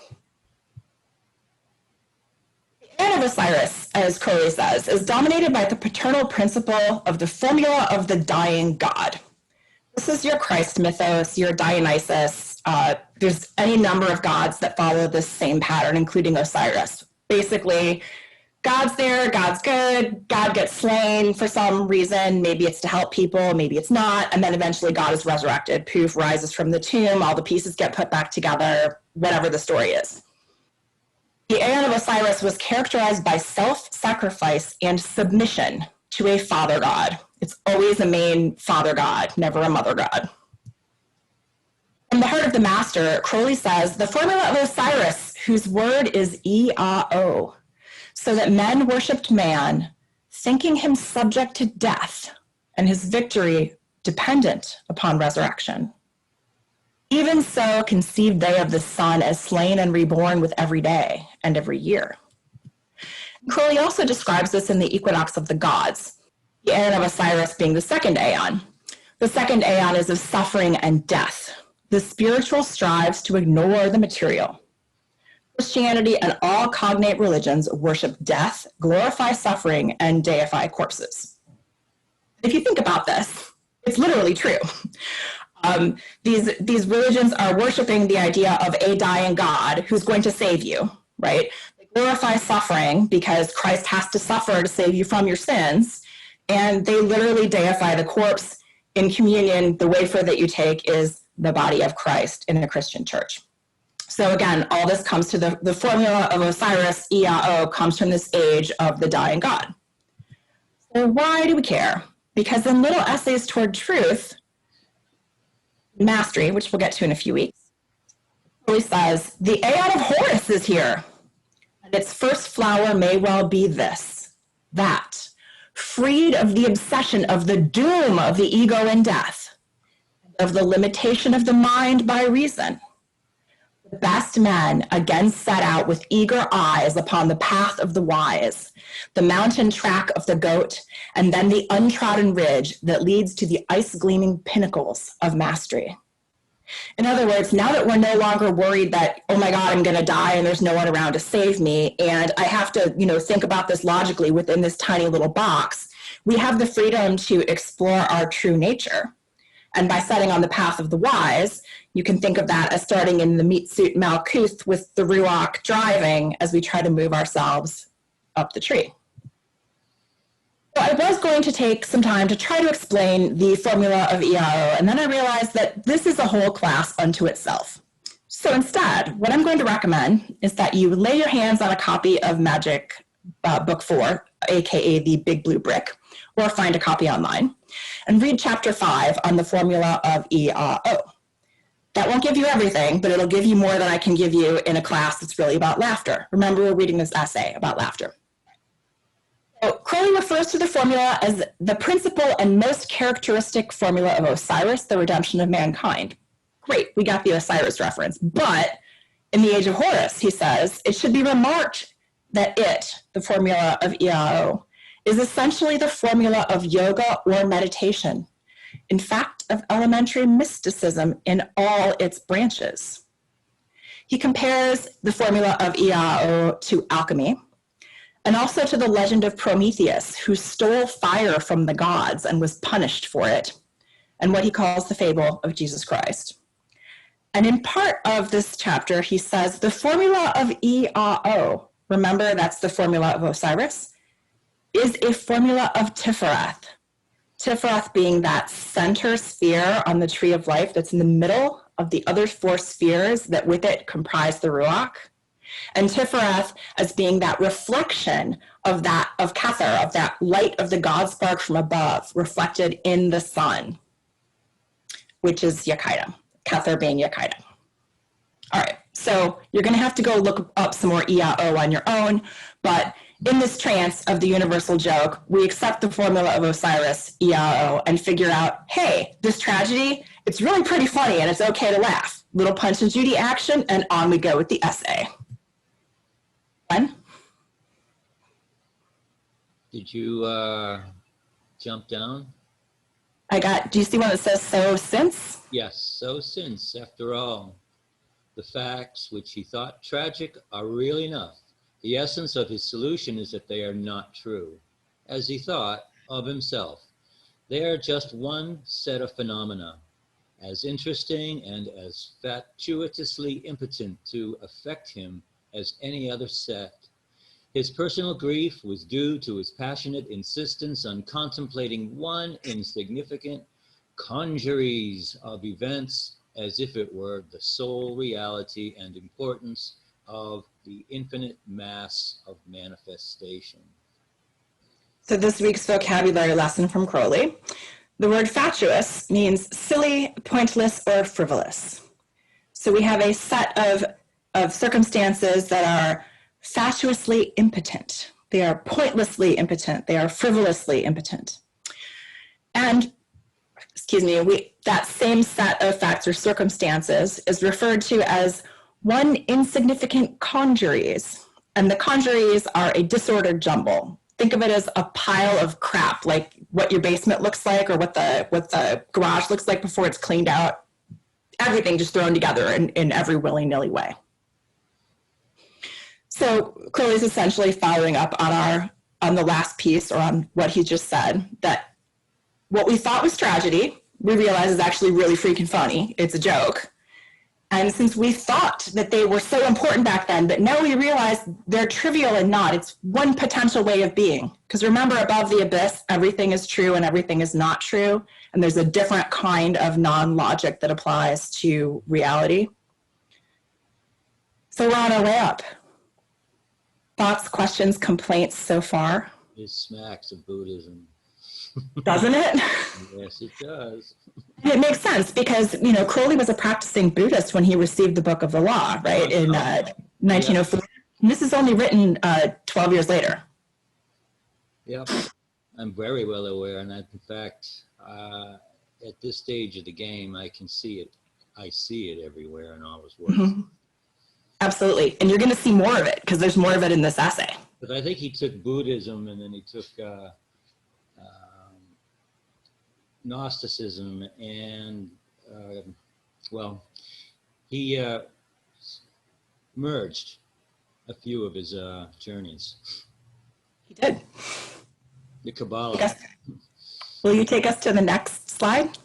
The Aeon of Osiris, as Crowley says, is dominated by the paternal principle of the formula of the dying god. This is your Christ mythos, your Dionysus. There's any number of gods that follow this same pattern, including Osiris. Basically, God's there, God's good, God gets slain for some reason. Maybe it's to help people, maybe it's not. And then eventually God is resurrected. Poof, rises from the tomb, all the pieces get put back together, whatever the story is. The Aeon of Osiris was characterized by self-sacrifice and submission to a father god. It's always a main father god, never a mother god. In the Heart of the Master, Crowley says, the formula of Osiris, whose word is E-A-O, so that men worshipped man, thinking him subject to death, and his victory dependent upon resurrection. Even so conceived they of the sun as slain and reborn with every day and every year. Crowley also describes this in the Equinox of the Gods, the Aeon of Osiris being the second Aeon. The second Aeon is of suffering and death. The spiritual strives to ignore the material. Christianity and all cognate religions worship death, glorify suffering, and deify corpses. If you think about this, it's literally true. These religions are worshiping the idea of a dying God who's going to save you, right? They glorify suffering because Christ has to suffer to save you from your sins, and they literally deify the corpse. In communion, the wafer that you take is the body of Christ in a Christian church. So again, all this comes to the formula of Osiris, E-A-O, comes from this age of the dying God. So why do we care? Because in Little Essays Toward Truth, Mastery, which we'll get to in a few weeks, Crowley says, the Aeon of Horus is here, and its first flower may well be this, that, freed of the obsession of the doom of the ego and death, of the limitation of the mind by reason. The best men again set out with eager eyes upon the path of the wise, the mountain track of the goat, and then the untrodden ridge that leads to the ice-gleaming pinnacles of mastery. In other words, now that we're no longer worried that, oh my God, I'm gonna die and there's no one around to save me, and I have to, think about this logically within this tiny little box, we have the freedom to explore our true nature. And by setting on the path of the wise, you can think of that as starting in the meat suit Malkuth with the Ruach driving as we try to move ourselves up the tree. So I was going to take some time to try to explain the formula of E-A-O, and then I realized that this is a whole class unto itself. So instead, what I'm going to recommend is that you lay your hands on a copy of Magic Book 4, aka the Big Blue Brick, or find a copy online, and read chapter 5 on the formula of E-A-O. That won't give you everything, but it'll give you more than I can give you in a class that's really about laughter. Remember, we're reading this essay about laughter. So Crowley refers to the formula as the principal and most characteristic formula of Osiris, the redemption of mankind. Great, we got the Osiris reference. But in the age of Horus, he says, it should be remarked that the formula of E-A-O, is essentially the formula of yoga or meditation. In fact, of elementary mysticism in all its branches. He compares the formula of E-A-O to alchemy, and also to the legend of Prometheus, who stole fire from the gods and was punished for it, and what he calls the fable of Jesus Christ. And in part of this chapter, he says, the formula of E-A-O, remember that's the formula of Osiris, is a formula of Tifereth. Tifereth being that center sphere on the tree of life that's in the middle of the other 4 spheres that with it comprise the Ruach. And Tifereth as being that reflection of Kether, of that light of the God spark from above, reflected in the sun, which is Yakida, Kether being Yakida. All right, So you're going to have to go look up some more EAO on your own. But in this trance of the universal joke, we accept the formula of Osiris, EAO, and figure out, hey, this tragedy, it's really pretty funny and it's okay to laugh. Little Punch and Judy action, and on we go with the essay. When? Did you jump down? Do you see one that says so since? Yes, so since, after all, the facts which he thought tragic are real enough. The essence of his solution is that they are not true, as he thought of himself. They are just one set of phenomena, as interesting and as fatuitously impotent to affect him as any other set. His personal grief was due to his passionate insistence on contemplating one insignificant congeries of events as if it were the sole reality and importance of the infinite mass of manifestation. So this week's vocabulary lesson from Crowley. The word fatuous means silly, pointless, or frivolous. So we have a set of circumstances that are fatuously impotent. They are pointlessly impotent. They are frivolously impotent. And, that same set of facts or circumstances is referred to as one insignificant congeries. And the congeries are a disordered jumble. Think of it as a pile of crap, like what your basement looks like or what the garage looks like before it's cleaned out. Everything just thrown together in every willy-nilly way. So Crowley's essentially following up on the last piece, or on what he just said, that what we thought was tragedy, we realize is actually really freaking funny. It's a joke. And since we thought that they were so important back then, but now we realize they're trivial and not. It's one potential way of being. Because remember, above the abyss, everything is true and everything is not true. And there's a different kind of non-logic that applies to reality. So we're on our way up. Thoughts, questions, complaints so far? It smacks of Buddhism. Doesn't it? Yes, it does. It makes sense because, Crowley was a practicing Buddhist when he received the Book of the Law, right, in 1904. And this is only written 12 years later. Yep, I'm very well aware. And in fact, at this stage of the game, I can see it. I see it everywhere in all his works. Mm-hmm. Absolutely. And you're going to see more of it because there's more of it in this essay. But I think he took Buddhism and then he took Gnosticism and, he merged a few of his journeys. He did. The Kabbalah. Will you take us to the next slide?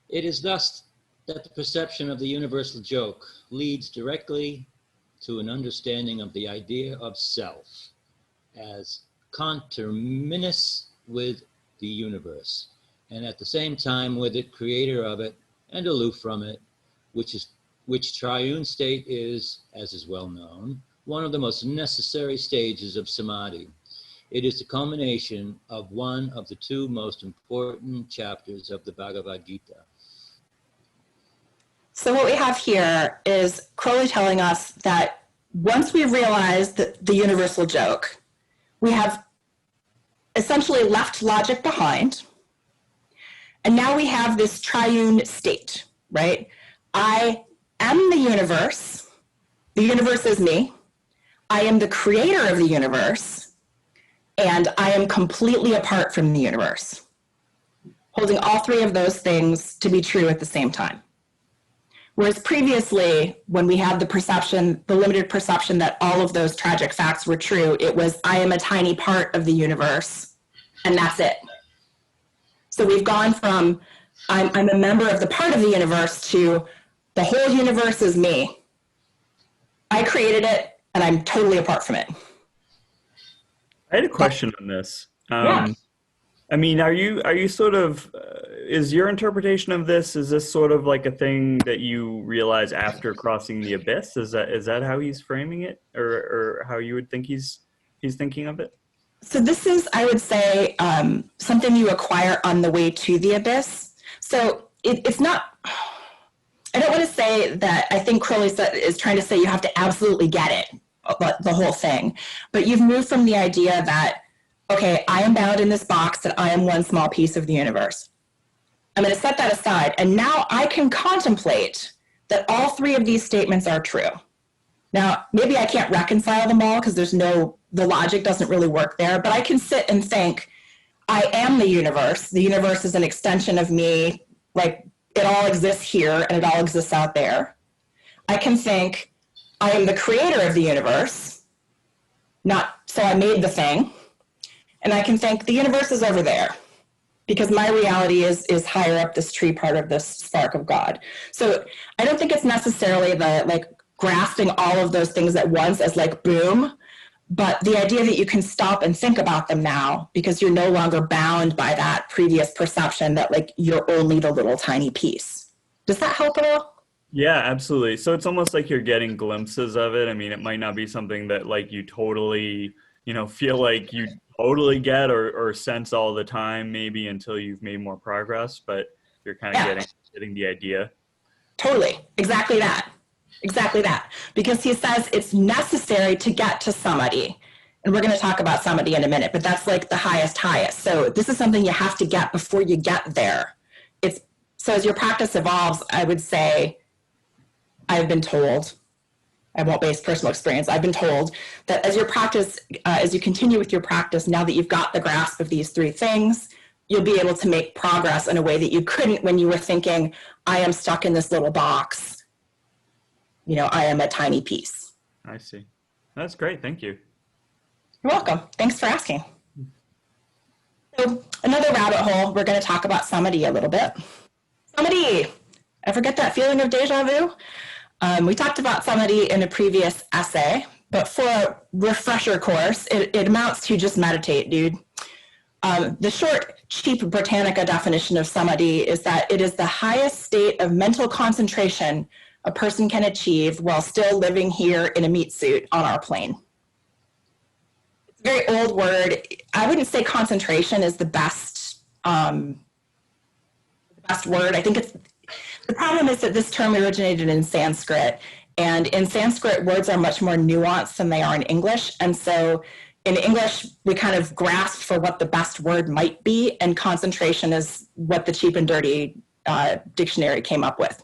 It is thus that the perception of the universal joke leads directly to an understanding of the idea of self as conterminous with the universe, and at the same time with it, creator of it and aloof from it, which triune state is, as is well known, one of the most necessary stages of samadhi. It is the culmination of one of the two most important chapters of the Bhagavad Gita. So what we have here is Crowley telling us that once we realize the universal joke, we have essentially left logic behind. And now we have this triune state, right? I am the universe. The universe is me. I am the creator of the universe. And I am completely apart from the universe, holding all three of those things to be true at the same time. Whereas previously, when we had the limited perception that all of those tragic facts were true, it was, I am a tiny part of the universe, and that's it. So we've gone from, I'm a member of the part of the universe to the whole universe is me. I created it, and I'm totally apart from it. I had a question on this. Yeah. I mean, are you sort of, is your interpretation of this, is this sort of like a thing that you realize after crossing the abyss? Is that how he's framing it, or how you would think he's thinking of it? So this is, I would say, something you acquire on the way to the abyss. So it's not, I don't want to say that I think Crowley is trying to say you have to absolutely get it, the whole thing. But you've moved from the idea that, okay, I am bound in this box, that I am one small piece of the universe. I'm going to set that aside. And now I can contemplate that all three of these statements are true. Now, maybe I can't reconcile them all because the logic doesn't really work there, but I can sit and think, I am the universe. The universe is an extension of me, like it all exists here and it all exists out there. I can think, I am the creator of the universe, so I made the thing. And I can think, the universe is over there because my reality is higher up this tree part of this spark of God. So I don't think it's necessarily grasping all of those things at once as boom, but the idea that you can stop and think about them now because you're no longer bound by that previous perception that you're only the little tiny piece. Does that help at all? Yeah, absolutely. So it's almost like you're getting glimpses of it. I mean, it might not be something that you totally, feel like you totally get or sense all the time, maybe until you've made more progress, but you're kind of getting the idea. Totally. Exactly that. Exactly that. Because he says it's necessary to get to samadhi. And we're going to talk about samadhi in a minute, but that's the highest. So this is something you have to get before you get there. So as your practice evolves, I would say, I've been told, I won't base personal experience, I've been told that as you continue with your practice, now that you've got the grasp of these three things, you'll be able to make progress in a way that you couldn't when you were thinking, I am stuck in this little box. I am a tiny piece. I see. That's great. Thank you. You're welcome. Thanks for asking. So another rabbit hole, we're going to talk about samadhi a little bit. Samadhi. Ever get that feeling of deja vu? We talked about samadhi in a previous essay, but for a refresher course, it amounts to just meditate, dude. The short, cheap Britannica definition of samadhi is that it is the highest state of mental concentration a person can achieve while still living here in a meat suit on our plane. It's a very old word. I wouldn't say concentration is the best word. I think the problem is that this term originated in Sanskrit, and in Sanskrit, words are much more nuanced than they are in English. And so in English, we kind of grasp for what the best word might be, and concentration is what the cheap and dirty dictionary came up with.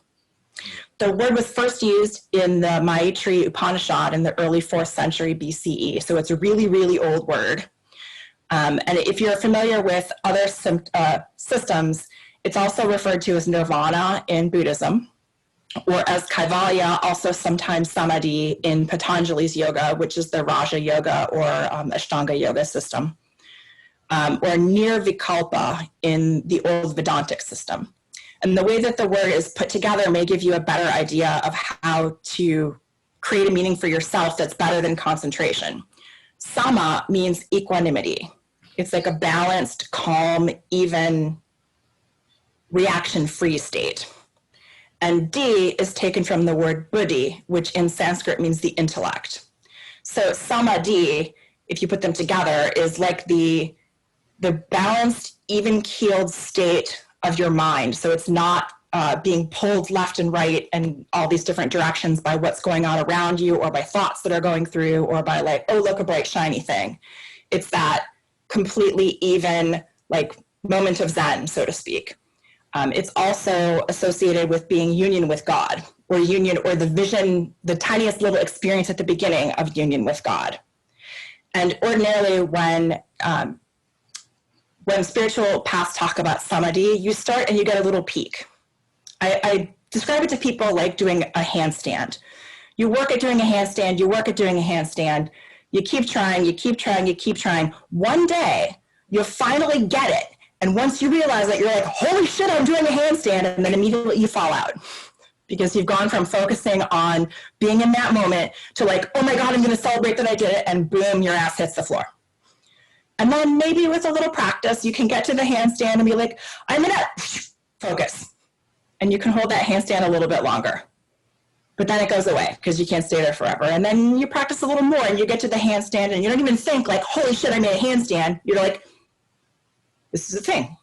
The word was first used in the Maitri Upanishad in the early 4th century BCE. So it's a really, really old word. And if you're familiar with other systems, it's also referred to as nirvana in Buddhism, or as kaivalya, also sometimes samadhi in Patanjali's yoga, which is the Raja Yoga or Ashtanga Yoga system, or nirvikalpa in the old Vedantic system. And the way that the word is put together may give you a better idea of how to create a meaning for yourself that's better than concentration. Sama means equanimity. It's like a balanced, calm, even, reaction-free state. And di is taken from the word buddhi, which in Sanskrit means the intellect. So samadhi, if you put them together, is like the balanced, even-keeled state of your mind. So it's not being pulled left and right and all these different directions by what's going on around you, or by thoughts that are going through, or by oh, look, a bright, shiny thing. It's that completely even, moment of Zen, so to speak. It's also associated with being union with God, or the vision, the tiniest little experience at the beginning of union with God. And ordinarily when spiritual paths talk about samadhi, you start and you get a little peak. I describe it to people like doing a handstand. You work at doing a handstand, you keep trying. One day, you'll finally get it. And once you realize that, you're like, holy shit, I'm doing a handstand, and then immediately you fall out. Because you've gone from focusing on being in that moment to oh my God, I'm gonna celebrate that I did it, and boom, your ass hits the floor. And then maybe with a little practice, you can get to the handstand and be like, I'm gonna focus. And you can hold that handstand a little bit longer. But then it goes away because you can't stay there forever. And then you practice a little more and you get to the handstand and you don't even think holy shit, I made a handstand. You're like, this is a thing.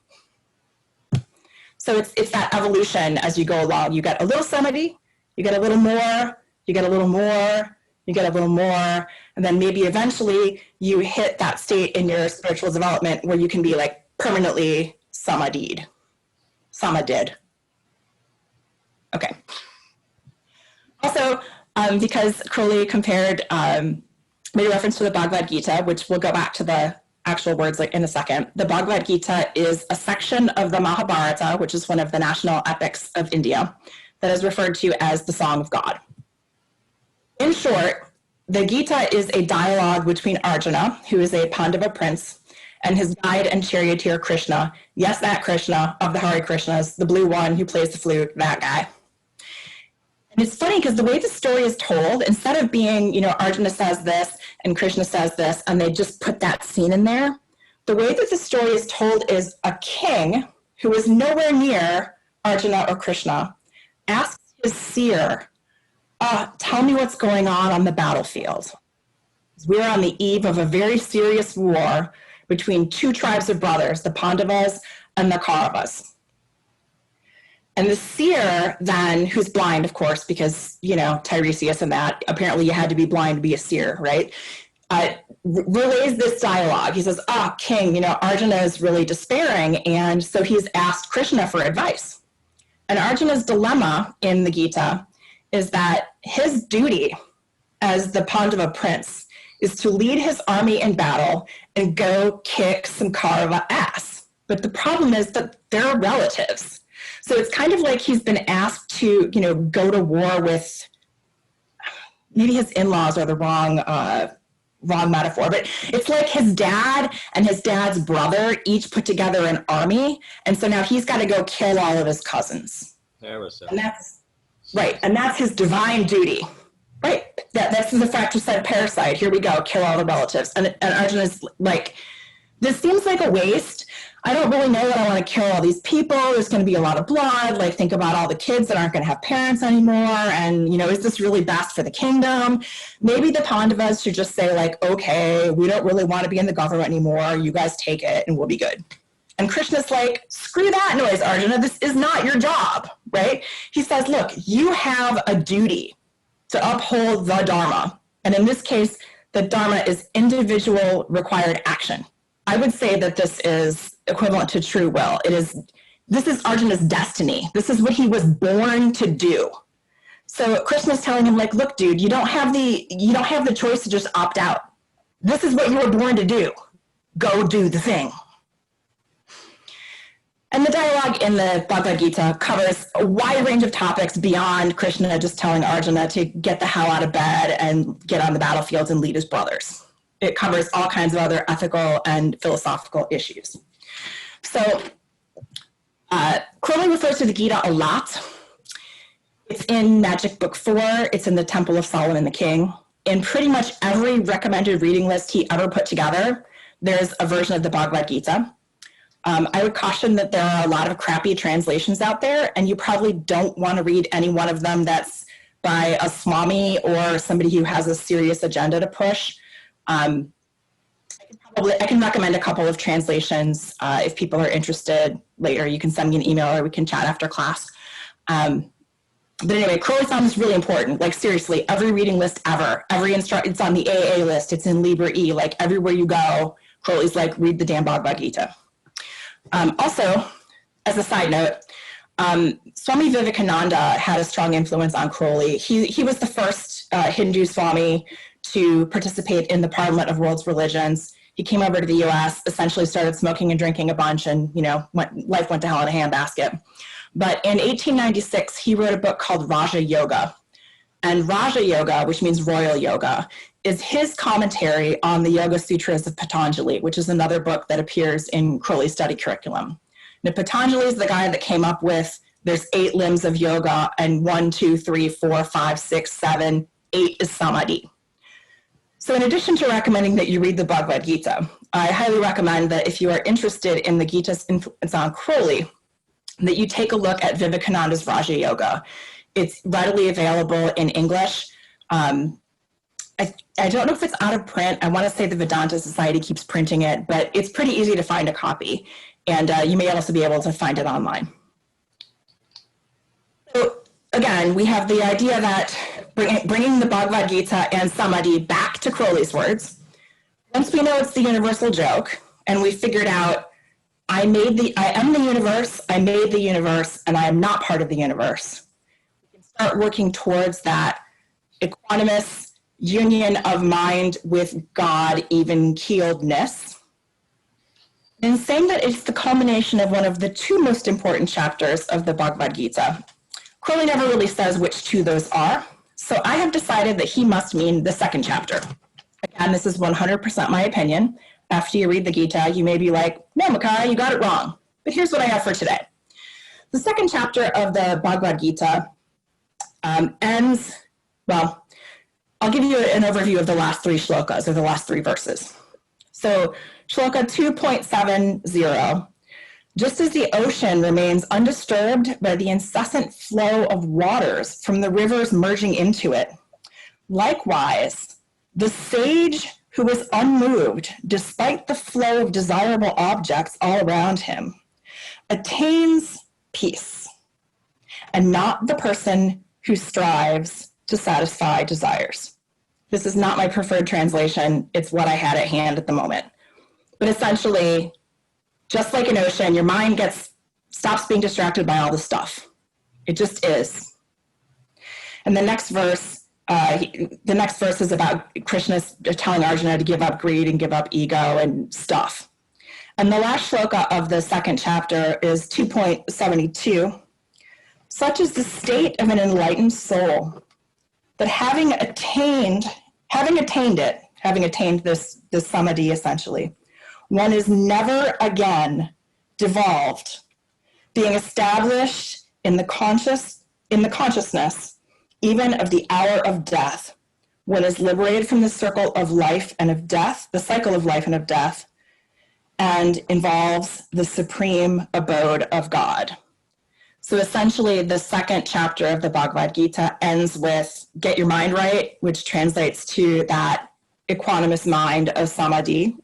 So it's that evolution as you go along. You get a little samadhi, you get a little more, you get a little more, you get a little more, and then maybe eventually you hit that state in your spiritual development where you can be like permanently samadhied. Okay. Also, because Crowley compared, made a reference to the Bhagavad Gita, which we'll go back to the actual words like in a second. The Bhagavad Gita is a section of the Mahabharata, which is one of the national epics of India, that is referred to as the Song of God. In short, the Gita is a dialogue between Arjuna, who is a Pandava prince, and his guide and charioteer Krishna. Yes, that Krishna of the Hare Krishnas, the blue one who plays the flute, that guy. And it's funny because the way the story is told, instead of being, you know, Arjuna says this and Krishna says this, and they just put that scene in there, the way that the story is told is a king who is nowhere near Arjuna or Krishna asks his seer, tell me what's going on the battlefield. We're on the eve of a very serious war between two tribes of brothers, the Pandavas and the Kauravas. And the seer then, who's blind, of course, because, you know, Tiresias and that, apparently you had to be blind to be a seer, right? Relays this dialogue. He says, king, you know, Arjuna is really despairing. And so he's asked Krishna for advice. And Arjuna's dilemma in the Gita is that his duty as the Pandava prince is to lead his army in battle and go kick some Kaurava ass. But the problem is that they're relatives. So it's kind of like he's been asked to, you know, go to war with, maybe his in-laws are the wrong metaphor, but it's like his dad and his dad's brother each put together an army. And so now he's got to go kill all of his cousins. Parasite. And that's right. And that's his divine duty. Right. That's the fratricide parasite. Here we go. Kill all the relatives. And Arjuna's like, this seems like a waste. I don't really know that I want to kill all these people. There's going to be a lot of blood. Like, think about all the kids that aren't going to have parents anymore. And, you know, is this really best for the kingdom? Maybe the Pandavas should just say, like, okay, we don't really want to be in the government anymore. You guys take it and we'll be good. And Krishna's like, screw that noise, Arjuna. This is not your job, right? He says, look, you have a duty to uphold the Dharma. And in this case, the Dharma is individual required action. I would say that this is equivalent to true will. This is Arjuna's destiny. This is what he was born to do. So Krishna's telling him, like, look, dude, you don't have the choice to just opt out. This is what you were born to do. Go do the thing. And the dialogue in the Bhagavad Gita covers a wide range of topics beyond Krishna just telling Arjuna to get the hell out of bed and get on the battlefield and lead his brothers. It covers all kinds of other ethical and philosophical issues. So Crowley refers to the Gita a lot. It's in Magic Book 4. It's in the Temple of Solomon the King. In pretty much every recommended reading list he ever put together, there's a version of the Bhagavad Gita. I would caution that there are a lot of crappy translations out there, and you probably don't want to read any one of them that's by a swami or somebody who has a serious agenda to push. I can recommend a couple of translations if people are interested later. You can send me an email or we can chat after class. But anyway, Crowley found this really important. Like, seriously, every reading list ever, it's on the AA list, it's in Libre E, like everywhere you go, Crowley's like, read the damn Bhagavad Gita. Also, as a side note, Swami Vivekananda had a strong influence on Crowley. He was the first Hindu Swami to participate in the Parliament of World Religions. He came over to the US, essentially started smoking and drinking a bunch, and, you know, life went to hell in a handbasket. But in 1896, he wrote a book called Raja Yoga. And Raja Yoga, which means royal yoga, is his commentary on the Yoga Sutras of Patanjali, which is another book that appears in Crowley's study curriculum. Now, Patanjali is the guy that came up with, there's 8 limbs of yoga, and 1, 2, 3, 4, 5, 6, 7, 8 is samadhi. So in addition to recommending that you read the Bhagavad Gita, I highly recommend that if you are interested in the Gita's influence on Crowley, that you take a look at Vivekananda's Raja Yoga. It's readily available in English. I don't know if it's out of print. I want to say the Vedanta Society keeps printing it, but it's pretty easy to find a copy. And you may also be able to find it online. again, we have the idea that bringing the Bhagavad Gita and Samadhi back to Crowley's words, once we know it's the universal joke, and we figured out, I am the universe, I made the universe, and I am not part of the universe, we can start working towards that equanimous union of mind with God, even-keeledness, and saying that it's the culmination of one of the two most important chapters of the Bhagavad Gita. Crowley never really says which two those are, so I have decided that he must mean the second chapter. Again, this is 100% my opinion. After you read the Gita, you may be like, no, Mackay, you got it wrong. But here's what I have for today. The second chapter of the Bhagavad Gita ends, well, I'll give you an overview of the last three shlokas, or the last three verses. So shloka 2.70, just as the ocean remains undisturbed by the incessant flow of waters from the rivers merging into it, likewise, the sage who is unmoved despite the flow of desirable objects all around him attains peace, and not the person who strives to satisfy desires. This is not my preferred translation. It's what I had at hand at the moment. But essentially, just like an ocean, your mind stops being distracted by all the stuff. It just is. And the next verse is about Krishna telling Arjuna to give up greed and give up ego and stuff. And the last shloka of the second chapter is 2.72. Such is the state of an enlightened soul, that having attained this samadhi essentially, one is never again devolved, being established in the consciousness even of the hour of death, one is liberated from the circle of life and of death, the cycle of life and of death, and involves the supreme abode of God. So essentially, the second chapter of the Bhagavad Gita ends with get your mind right, which translates to that equanimous mind of samadhi.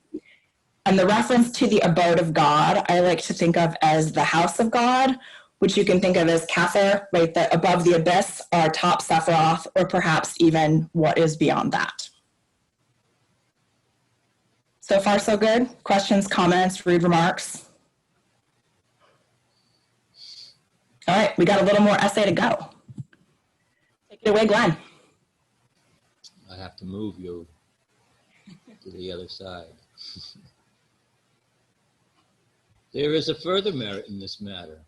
And the reference to the abode of God, I like to think of as the house of God, which you can think of as Kather, right, that above the abyss, or top Sephiroth, or perhaps even what is beyond that. So far, so good? Questions, comments, rude remarks? All right, we got a little more essay to go. Take it away, Glenn. I have to move you to the other side. There is a further merit in this matter.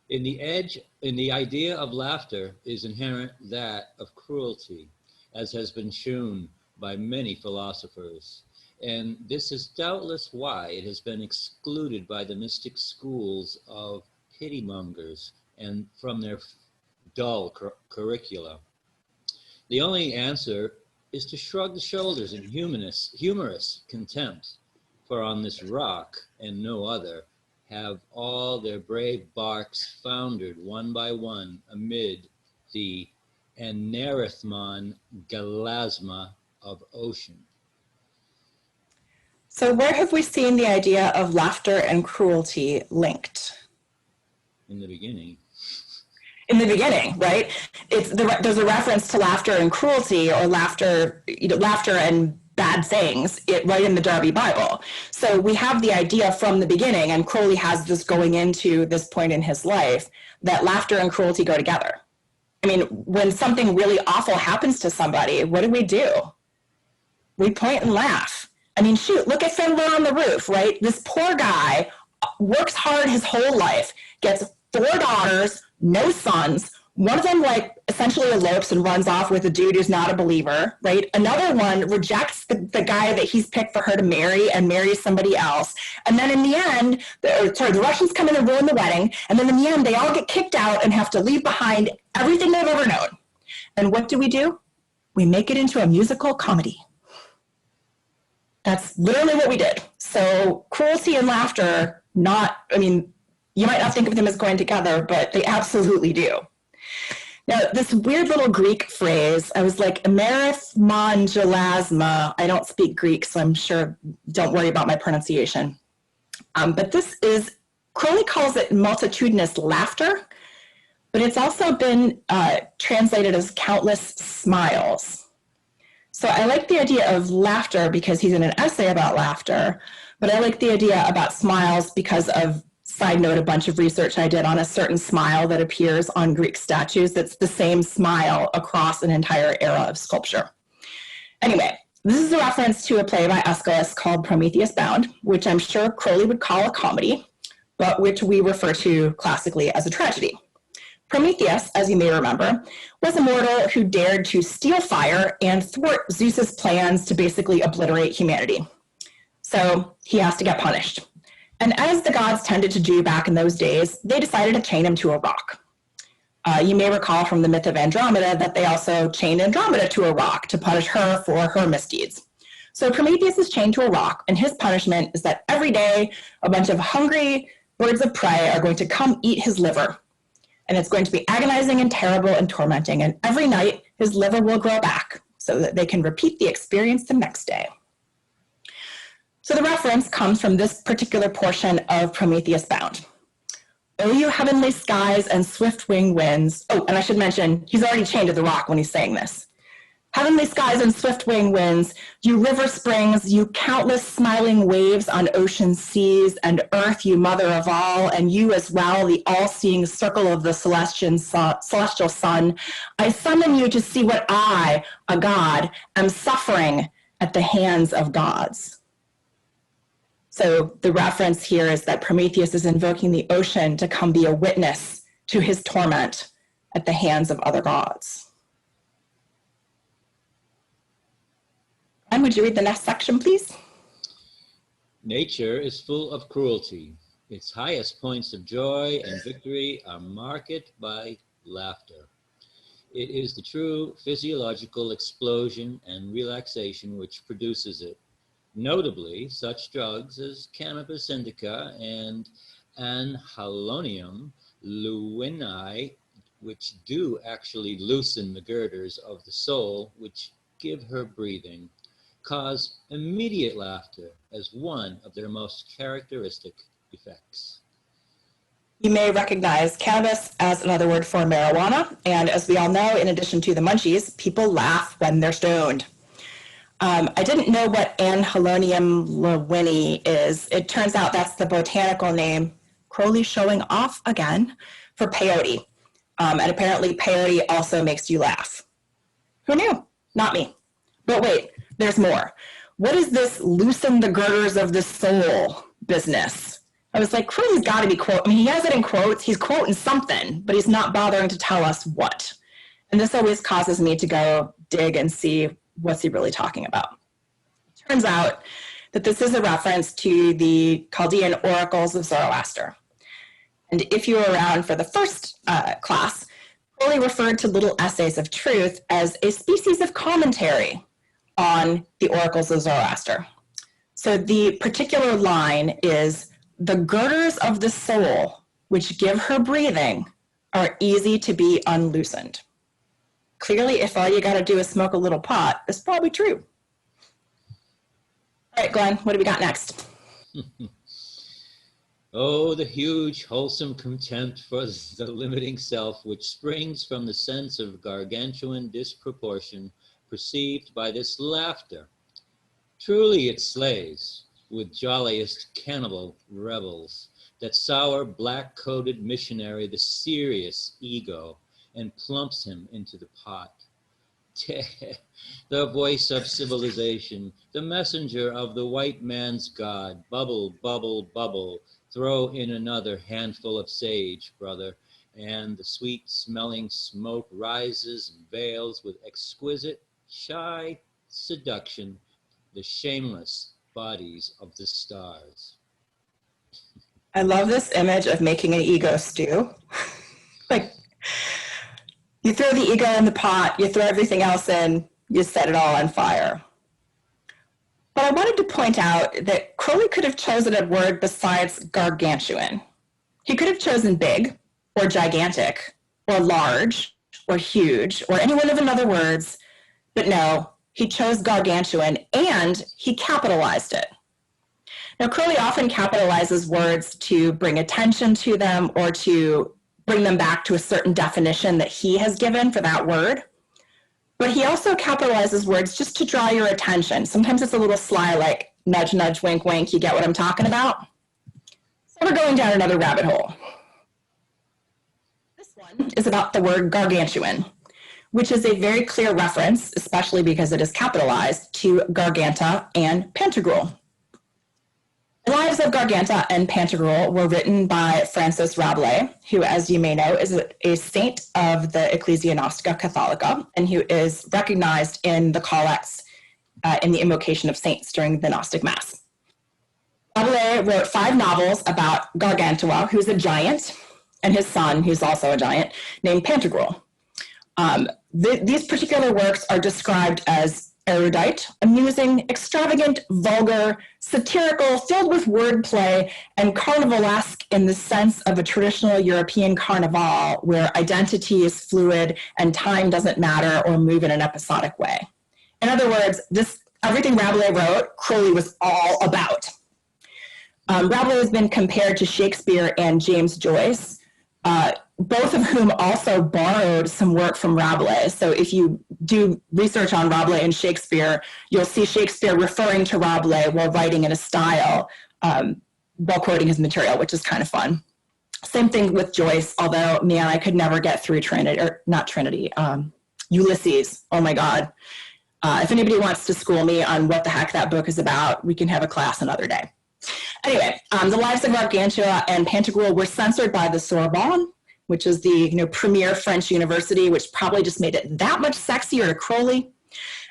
In the idea of laughter is inherent that of cruelty, as has been shown by many philosophers. And this is doubtless why it has been excluded by the mystic schools of pitymongers and from their dull curricula. The only answer is to shrug the shoulders in humorous contempt, for on this rock and no other have all their brave barks foundered one by one amid the anerithmon galasma of ocean. So where have we seen the idea of laughter and cruelty linked? In the beginning. In the beginning, right? There's a reference to laughter and cruelty, or laughter and bad things, right in the Darby Bible. So we have the idea from the beginning, and Crowley has this going into this point in his life, that laughter and cruelty go together. I mean, when something really awful happens to somebody, what do? We point and laugh. I mean, shoot, look at Fiddler on the Roof, right? This poor guy works hard his whole life, gets 4 daughters, no sons. One of them like essentially elopes and runs off with a dude who's not a believer, right? Another one rejects the guy that he's picked for her to marry and marries somebody else. And then in the end, the Russians come in and ruin the wedding. And then in the end, they all get kicked out and have to leave behind everything they've ever known. And what do? We make it into a musical comedy. That's literally what we did. So cruelty and laughter, you might not think of them as going together, but they absolutely do. Now, this weird little Greek phrase, I was like, amerithmon gelasma. I don't speak Greek, so I'm sure, don't worry about my pronunciation. But Crowley calls it multitudinous laughter, but it's also been translated as countless smiles. So I like the idea of laughter because he's in an essay about laughter, but I like the idea about smiles because of, side note, a bunch of research I did on a certain smile that appears on Greek statues that's the same smile across an entire era of sculpture. Anyway, this is a reference to a play by Aeschylus called Prometheus Bound, which I'm sure Crowley would call a comedy, but which we refer to classically as a tragedy. Prometheus, as you may remember, was a mortal who dared to steal fire and thwart Zeus's plans to basically obliterate humanity. So he has to get punished. And as the gods tended to do back in those days, they decided to chain him to a rock. You may recall from the myth of Andromeda that they also chained Andromeda to a rock to punish her for her misdeeds. So Prometheus is chained to a rock, and his punishment is that every day a bunch of hungry birds of prey are going to come eat his liver. And it's going to be agonizing and terrible and tormenting. And every night, his liver will grow back so that they can repeat the experience the next day. So the reference comes from this particular portion of Prometheus Bound. O you heavenly skies and swift-winged winds. Oh, and I should mention, he's already chained to the rock when he's saying this. Heavenly skies and swift-winged winds, you river springs, you countless smiling waves on ocean seas, and earth, you mother of all, and you as well, the all-seeing circle of the celestial sun, I summon you to see what I, a god, am suffering at the hands of gods. So the reference here is that Prometheus is invoking the ocean to come be a witness to his torment at the hands of other gods. And would you read the next section, please? Nature is full of cruelty. Its highest points of joy and victory are marked by laughter. It is the true physiological explosion and relaxation which produces it. Notably, such drugs as cannabis indica and anhalonium luini, which do actually loosen the girders of the soul, which give her breathing, cause immediate laughter as one of their most characteristic effects. You may recognize cannabis as another word for marijuana, and as we all know, in addition to the munchies, people laugh when they're stoned. I didn't know what anhalonium luini is. It turns out that's the botanical name, Crowley showing off again, for peyote. And apparently peyote also makes you laugh. Who knew? Not me. But wait, there's more. What is this loosen the girders of the soul business? I was like, Crowley's got to be quote. I mean, he has it in quotes. He's quoting something, but he's not bothering to tell us what. And this always causes me to go dig and see what's he really talking about. It turns out that this is a reference to the Chaldean oracles of Zoroaster. And if you were around for the first class, Crowley referred to little essays of truth as a species of commentary on the oracles of Zoroaster. So the particular line is, the girders of the soul, which give her breathing, are easy to be unloosened. Clearly, if all you got to do is smoke a little pot, it's probably true. All right, Glenn, what do we got next? Oh, the huge, wholesome contempt for the limiting self, which springs from the sense of gargantuan disproportion perceived by this laughter. Truly it slays, with jolliest cannibal rebels, that sour, black-coated missionary, the serious ego, and plumps him into the pot. The voice of civilization, the messenger of the white man's God, bubble, bubble, bubble, throw in another handful of sage, brother, and the sweet-smelling smoke rises and veils with exquisite, shy seduction the shameless bodies of the stars. I love this image of making an ego stew. Like, you throw the ego in the pot, you throw everything else in, you set it all on fire. But I wanted to point out that Crowley could have chosen a word besides gargantuan. He could have chosen big, or gigantic, or large, or huge, or any one of another words, but no, he chose gargantuan, and he capitalized it. Now, Crowley often capitalizes words to bring attention to them or to bring them back to a certain definition that he has given for that word. But he also capitalizes words just to draw your attention. Sometimes it's a little sly, like nudge, nudge, wink, wink. You get what I'm talking about? So we're going down another rabbit hole. This one is about the word gargantuan, which is a very clear reference, especially because it is capitalized, to Garganta and Pantagruel. The Lives of Garganta and Pantagruel were written by Francis Rabelais, who, as you may know, is a saint of the Ecclesia Gnostica Catholica, and who is recognized in the collects in the Invocation of Saints during the Gnostic Mass. Rabelais wrote 5 novels about Gargantua, who's a giant, and his son, who's also a giant, named Pantagruel. These particular works are described as erudite, amusing, extravagant, vulgar, satirical, filled with wordplay, and carnivalesque in the sense of a traditional European carnival where identity is fluid and time doesn't matter or move in an episodic way. In other words, everything Rabelais wrote, Crowley was all about. Rabelais has been compared to Shakespeare and James Joyce, both of whom also borrowed some work from Rabelais. So if you do research on Rabelais and Shakespeare, you'll see Shakespeare referring to Rabelais while writing in a style while quoting his material, which is kind of fun. Same thing with Joyce, although, man, I could never get through Ulysses. Oh my God. If anybody wants to school me on what the heck that book is about, we can have a class another day. Anyway, the Lives of Gargantua and Pantagruel were censored by the Sorbonne, which is the premier French university, which probably just made it that much sexier to Crowley.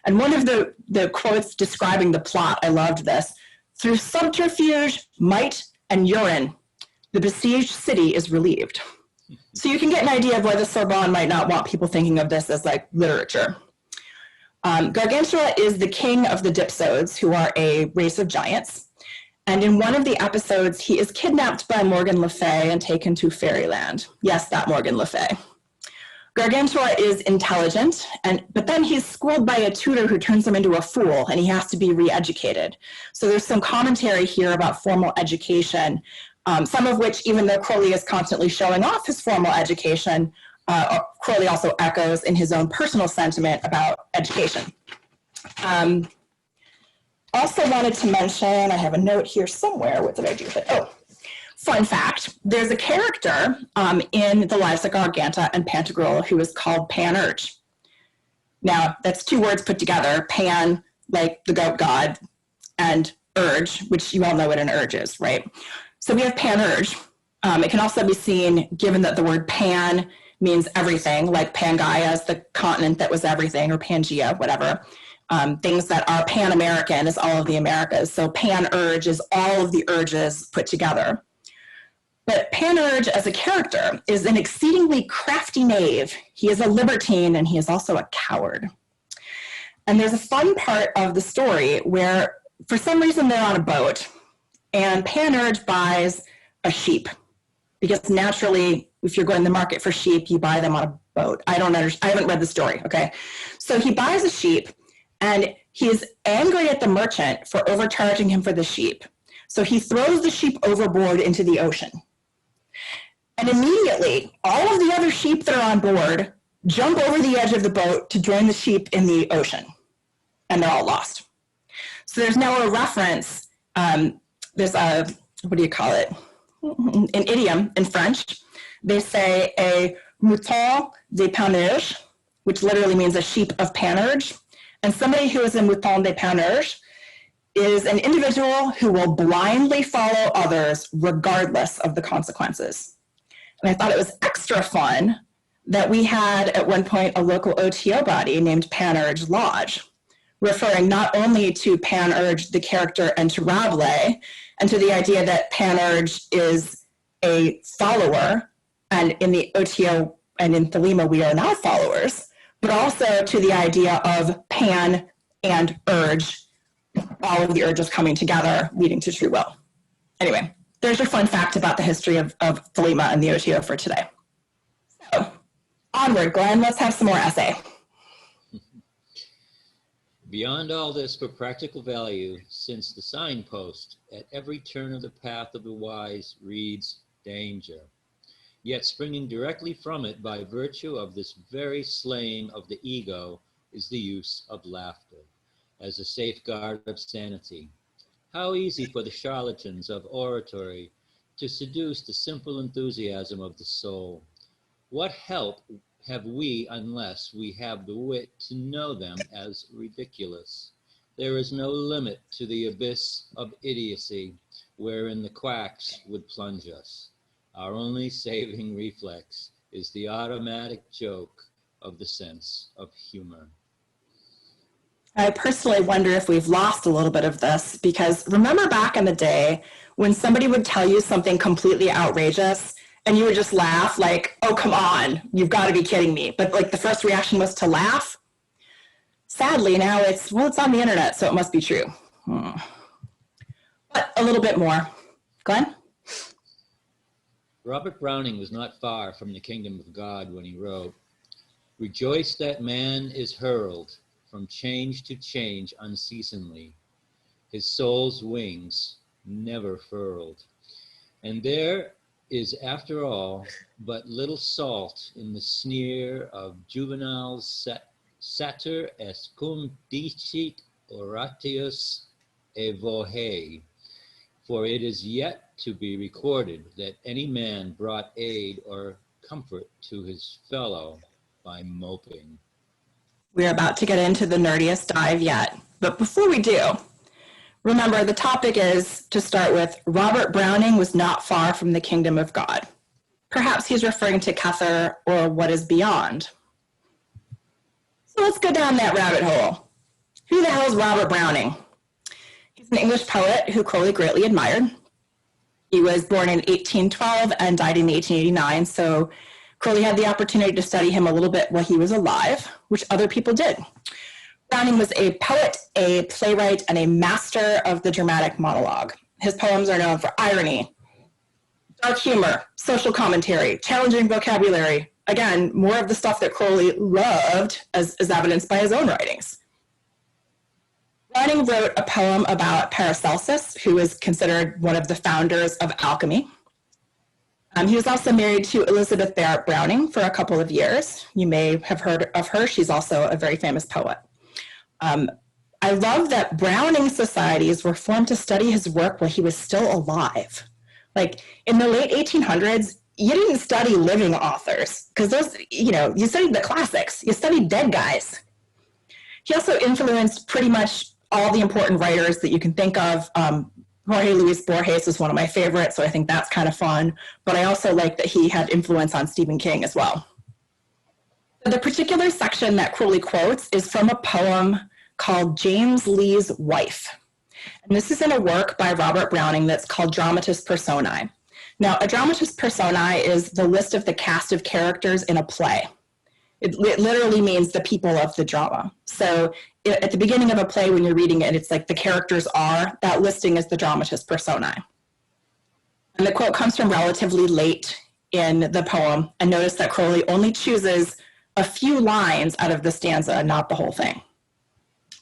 And one of the quotes describing the plot, I loved this: "Through subterfuge, might, and urine, the besieged city is relieved." So you can get an idea of why the Sorbonne might not want people thinking of this as like literature. Gargantua is the king of the Dipsodes, who are a race of giants. And in one of the episodes, he is kidnapped by Morgan Le Fay and taken to Fairyland. Yes, that Morgan Le Fay. Gargantua is intelligent, but then he's schooled by a tutor who turns him into a fool, and he has to be re-educated. So there's some commentary here about formal education, some of which, even though Crowley is constantly showing off his formal education, Crowley also echoes in his own personal sentiment about education. Also wanted to mention, I have a note here somewhere. What did I do with it? Oh, fun fact. There's a character in the Lives of Garganta and Pantagruel who is called Pan-Urge. Now, that's 2 words put together. Pan, like the goat god, and urge, which you all know what an urge is, right? So we have Pan-Urge. It can also be seen, given that the word pan means everything, like Pangaea is the continent that was everything, or Pangea, whatever. Things that are Pan-American is all of the Americas. So Pan-Urge is all of the urges put together. But Pan-Urge as a character is an exceedingly crafty knave. He is a libertine and he is also a coward. And there's a fun part of the story where for some reason they're on a boat and Pan-Urge buys a sheep, because naturally if you're going to the market for sheep, you buy them on a boat. I haven't read the story, okay? So he buys a sheep and he's angry at the merchant for overcharging him for the sheep. So he throws the sheep overboard into the ocean. And immediately, all of the other sheep that are on board jump over the edge of the boat to join the sheep in the ocean. And they're all lost. So there's now a reference, there's a, what do you call it? An idiom in French. They say a mouton de Pan-Urge, which literally means a sheep of Pan-Urge. And somebody who is a mouton de Pan-Urge is an individual who will blindly follow others regardless of the consequences. And I thought it was extra fun that we had at one point a local OTO body named Pan-Urge Lodge, referring not only to Pan-Urge, the character, and to Rabelais, and to the idea that Pan-Urge is a follower, and in the OTO and in Thelema we are not followers, but also to the idea of Pan and Urge, all of the urges coming together, leading to true will. Anyway, there's your fun fact about the history of Thelema and the OTO for today. So, onward, Glenn, let's have some more essay. Beyond all this for practical value, since the signpost at every turn of the path of the wise reads danger, Yet springing directly from it by virtue of this very slaying of the ego is the use of laughter as a safeguard of sanity. How easy for the charlatans of oratory to seduce the simple enthusiasm of the soul. What help have we unless we have the wit to know them as ridiculous? There is no limit to the abyss of idiocy wherein the quacks would plunge us. Our only saving reflex is the automatic joke of the sense of humor. I personally wonder if we've lost a little bit of this, because remember back in the day when somebody would tell you something completely outrageous and you would just laugh like, oh, come on, you've got to be kidding me. But like the first reaction was to laugh. Sadly, now it's on the internet, so it must be true. But a little bit more. Glenn? Robert Browning was not far from the kingdom of God when he wrote, "Rejoice that man is hurled from change to change unceasingly, his soul's wings never furled. And there is, after all, but little salt in the sneer of Juvenal's satyr est cum dicit Horatius evohe, for it is yet to be recorded that any man brought aid or comfort to his fellow by moping." We're about to get into the nerdiest dive yet. But before we do, remember the topic is, to start with, Robert Browning was not far from the kingdom of God. Perhaps he's referring to Kether or what is beyond. So let's go down that rabbit hole. Who the hell is Robert Browning? He's an English poet who Crowley greatly admired. He was born in 1812 and died in 1889, so Crowley had the opportunity to study him a little bit while he was alive, which other people did. Browning was a poet, a playwright, and a master of the dramatic monologue. His poems are known for irony, dark humor, social commentary, challenging vocabulary. Again, more of the stuff that Crowley loved, as evidenced by his own writings. Browning wrote a poem about Paracelsus, who is considered one of the founders of alchemy. He was also married to Elizabeth Barrett Browning for a couple of years. You may have heard of her. She's also a very famous poet. I love that Browning societies were formed to study his work while he was still alive. Like in the late 1800s, you didn't study living authors because those, you studied the classics. You studied dead guys. He also influenced pretty much all the important writers that you can think of. Jorge Luis Borges is one of my favorites, so I think that's kind of fun. But I also like that he had influence on Stephen King as well. The particular section that Crowley quotes is from a poem called James Lee's Wife. And this is in a work by Robert Browning that's called Dramatis Personae. Now, a dramatis personae is the list of the cast of characters in a play. It literally means the people of the drama. So at the beginning of a play, when you're reading it, it's like the characters are, that listing is the dramatis personae. And the quote comes from relatively late in the poem. And notice that Crowley only chooses a few lines out of the stanza, not the whole thing.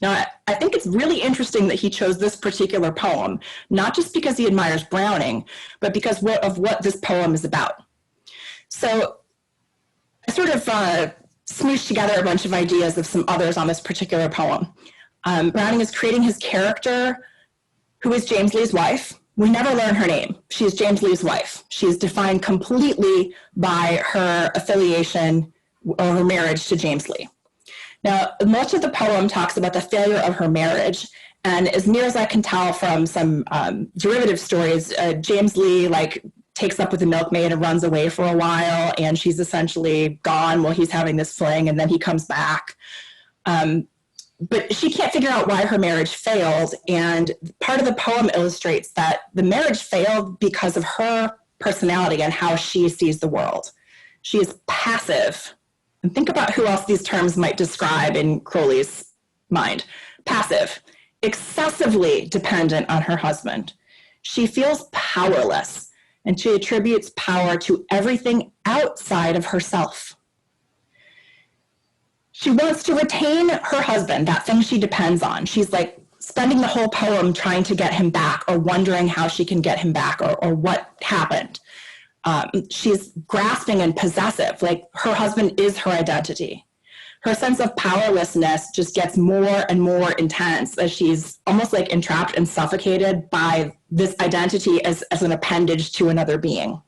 Now, I think it's really interesting that he chose this particular poem, not just because he admires Browning, but because of what this poem is about. So I sort of smooshed together a bunch of ideas of some others on this particular poem. Browning is creating his character, who is James Lee's wife. We never learn her name. She is James Lee's wife. She is defined completely by her affiliation or her marriage to James Lee. Now, much of the poem talks about the failure of her marriage, and as near as I can tell from some derivative stories, James Lee takes up with the milkmaid and runs away for a while, and she's essentially gone while he's having this fling, and then he comes back. But she can't figure out why her marriage failed, and part of the poem illustrates that the marriage failed because of her personality and how she sees the world. She is passive. And think about who else these terms might describe in Crowley's mind. Passive, excessively dependent on her husband. She feels powerless, and she attributes power to everything outside of herself. She wants to retain her husband, that thing she depends on. She's like spending the whole poem trying to get him back, or wondering how she can get him back, or what happened. She's grasping and possessive, like her husband is her identity. Her sense of powerlessness just gets more and more intense as she's almost like entrapped and suffocated by this identity as an appendage to another being.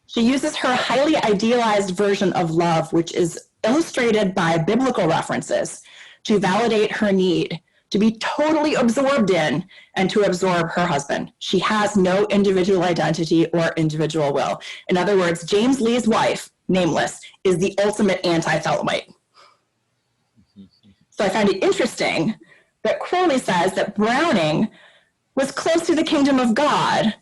She uses her highly idealized version of love, which is illustrated by biblical references, to validate her need, to be totally absorbed in, and to absorb her husband. She has no individual identity or individual will. In other words, James Lee's wife, nameless, is the ultimate anti-Thelemite. So I find it interesting that Crowley says that Browning was close to the kingdom of God,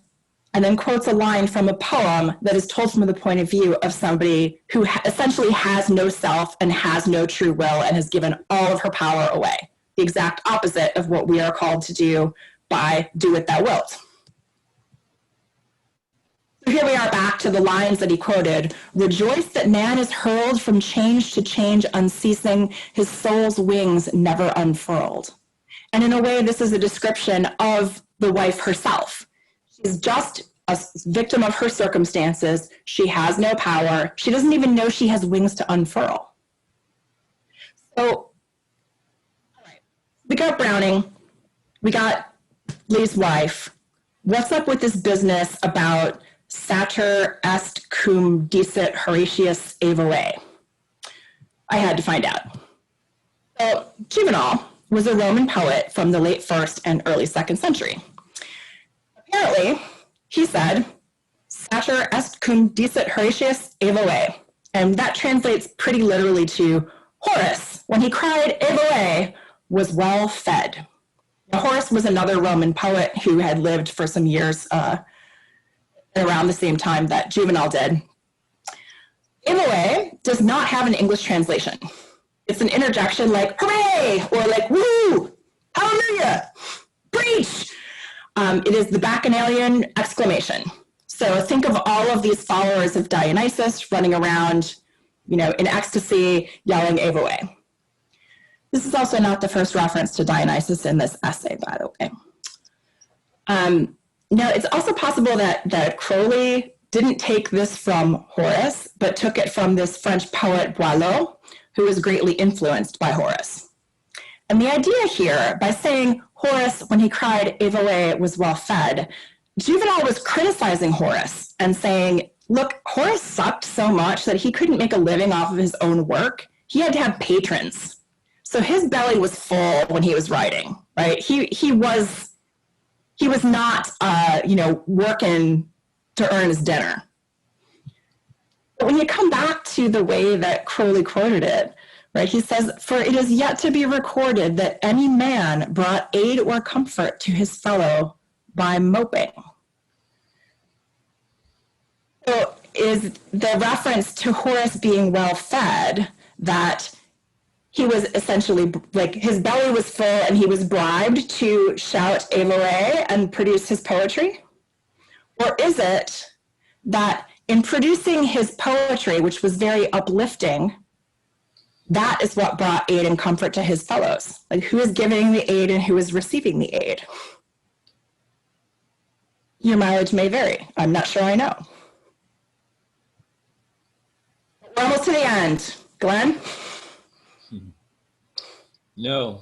and then quotes a line from a poem that is told from the point of view of somebody who essentially has no self and has no true will and has given all of her power away. The exact opposite of what we are called to do by do what thou wilt. So here we are back to the lines that he quoted. Rejoice that man is hurled from change to change unceasing, his soul's wings never unfurled. And in a way, this is a description of the wife herself. She's just a victim of her circumstances. She has no power. She doesn't even know she has wings to unfurl. So, we got Browning, we got Lee's wife. What's up with this business about Sacer est cum dicit Horatius Evoe? I had to find out. So, Juvenal was a Roman poet from the late 1st and early 2nd century. Apparently, he said, Sacer est cum dicit Horatius Evoe, and that translates pretty literally to Horace, when he cried Evoe, was well fed. Now, Horace was another Roman poet who had lived for some years around the same time that Juvenal did. Evoe does not have an English translation. It's an interjection like, hooray, or like, woo, hallelujah, preach. It is the Bacchanalian exclamation. So think of all of these followers of Dionysus running around, in ecstasy, yelling Evoe. This is also not the first reference to Dionysus in this essay, by the way. Now, it's also possible that Crowley didn't take this from Horace, but took it from this French poet Boileau, who was greatly influenced by Horace. And the idea here, by saying Horace, when he cried Evoe, was well fed, Juvenal was criticizing Horace and saying, look, Horace sucked so much that he couldn't make a living off of his own work. He had to have patrons. So his belly was full when he was writing, right? He was not, working to earn his dinner. But when you come back to the way that Crowley quoted it, right, he says, for it is yet to be recorded that any man brought aid or comfort to his fellow by moping. So is the reference to Horace being well fed that he was essentially, like, his belly was full and he was bribed to shout Evoe and produce his poetry? Or is it that in producing his poetry, which was very uplifting, that is what brought aid and comfort to his fellows? Like, who is giving the aid and who is receiving the aid? Your mileage may vary. I'm not sure I know. We're almost to the end. Glenn? No,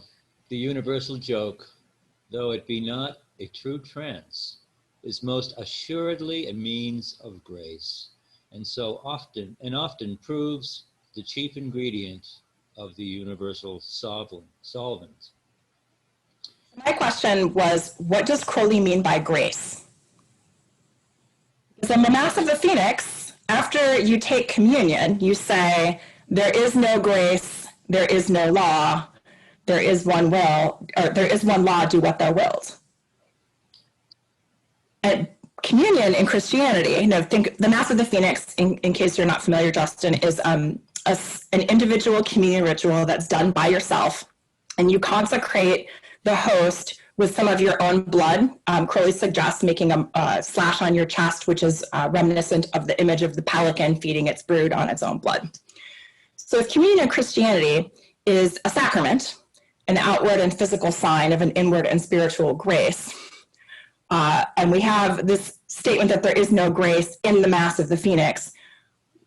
the universal joke, though it be not a true trance, is most assuredly a means of grace, and so often proves the chief ingredient of the universal solvent. My question was, what does Crowley mean by grace? Because in the Mass of the Phoenix, after you take communion, you say, there is no grace, there is no law, there is one will, or there is one law, do what thou wilt. And communion in Christianity, think the Mass of the Phoenix, in case you're not familiar, Justin, is an individual communion ritual that's done by yourself, and you consecrate the host with some of your own blood. Crowley suggests making a slash on your chest, which is reminiscent of the image of the pelican feeding its brood on its own blood. So if communion in Christianity is a sacrament, an outward and physical sign of an inward and spiritual grace, and we have this statement that there is no grace in the Mass of the Phoenix,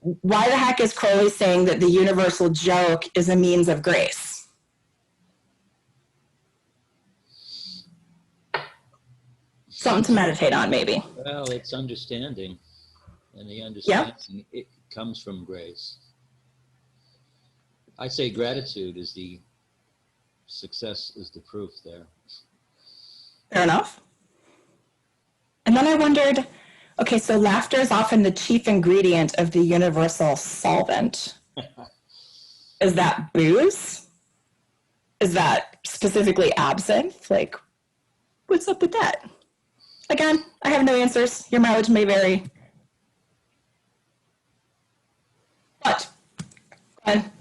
why the heck is Crowley saying that the universal joke is a means of grace? Something to meditate on, maybe. Well, it's understanding, and the understanding, it comes from grace. I say gratitude is the success, is the proof there. Fair enough. And then I wondered, okay, so laughter is often the chief ingredient of the universal solvent. Is that booze? Is that specifically absinthe? Like, what's up with that? Again, I have no answers. Your mileage may vary. But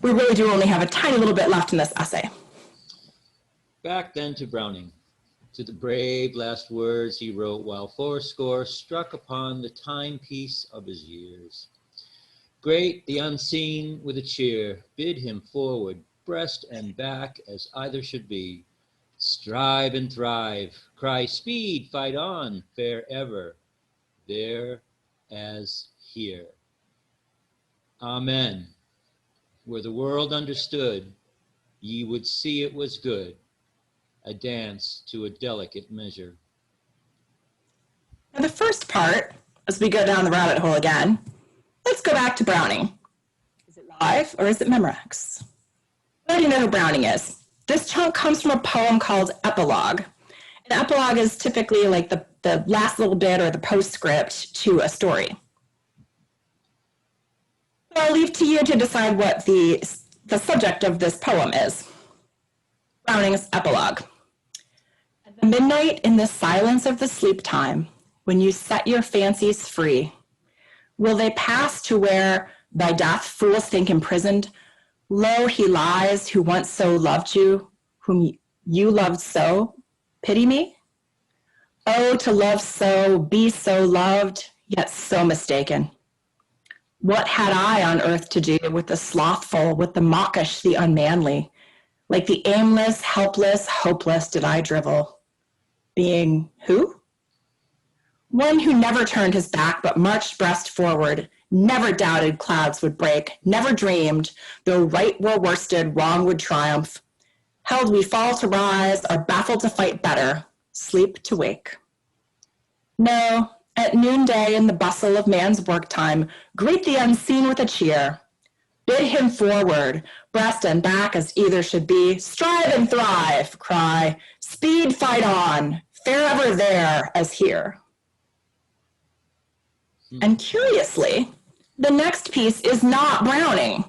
we really do only have a tiny little bit left in this essay. Back then to Browning, to the brave last words he wrote while fourscore struck upon the timepiece of his years. Great the unseen with a cheer, bid him forward, breast and back as either should be. Strive and thrive, cry speed, fight on, fare ever, there as here. Amen. Where the world understood, ye would see it was good, a dance to a delicate measure. Now the first part, as we go down the rabbit hole again, let's go back to Browning. Is it live or is it Memorex? I already know who Browning is. This chunk comes from a poem called Epilogue. An epilogue is typically like the last little bit or the postscript to a story. So I'll leave to you to decide what the subject of this poem is. Browning's Epilogue. At the midnight in the silence of the sleep time, when you set your fancies free, will they pass to where by death fools think imprisoned? Lo, he lies who once so loved you, whom you loved so. Pity me? Oh, to love so, be so loved, yet so mistaken. What had I on earth to do with the slothful, with the mawkish, the unmanly? Like the aimless, helpless, hopeless did I drivel. Being who? One who never turned his back but marched breast forward, never doubted clouds would break, never dreamed, though right were worsted, wrong would triumph. Held we fall to rise, are baffled to fight better, sleep to wake. No, at noonday in the bustle of man's work time, greet the unseen with a cheer. Bid him forward, breast and back as either should be, strive and thrive, cry, speed, fight on, fare ever there as here. And curiously, the next piece is not Browning,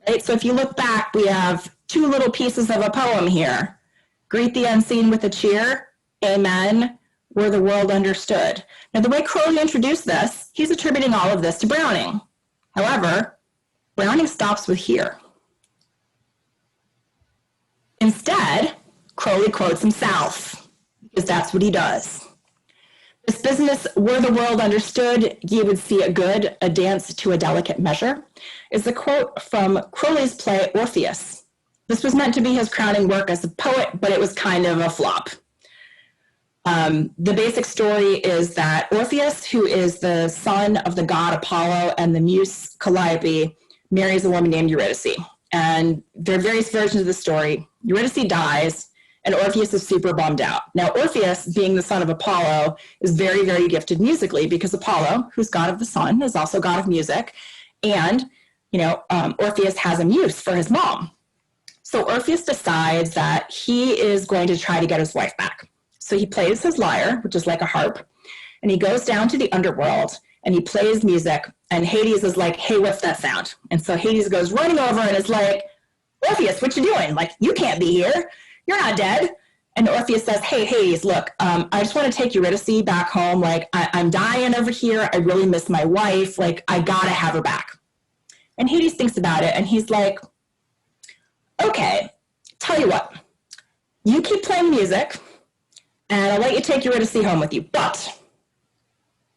right? So if you look back, we have two little pieces of a poem here. Greet the unseen with a cheer, amen, where the world understood. Now the way Crowley introduced this, he's attributing all of this to Browning. However, Browning stops with here. Instead, Crowley quotes himself, because that's what he does. This business, were the world understood, ye would see it good, a dance to a delicate measure, is a quote from Crowley's play Orpheus. This was meant to be his crowning work as a poet, but it was kind of a flop. The basic story is that Orpheus, who is the son of the god Apollo and the muse Calliope, marries a woman named Eurydice. And there are various versions of the story. Eurydice dies, and Orpheus is super bummed out. Now, Orpheus, being the son of Apollo, is very, very gifted musically because Apollo, who's god of the sun, is also god of music. And, Orpheus has a muse for his mom. So Orpheus decides that he is going to try to get his wife back. So he plays his lyre, which is like a harp, and he goes down to the underworld and he plays music, and Hades is like, hey, what's that sound? And so Hades goes running over and is like, Orpheus, what you doing? Like, you can't be here. You're not dead. And Orpheus says, hey, Hades, look, I just want to take Eurydice back home. Like, I'm dying over here. I really miss my wife. Like, I got to have her back. And Hades thinks about it, and he's like, okay, tell you what. You keep playing music, and I'll let you take Eurydice home with you. But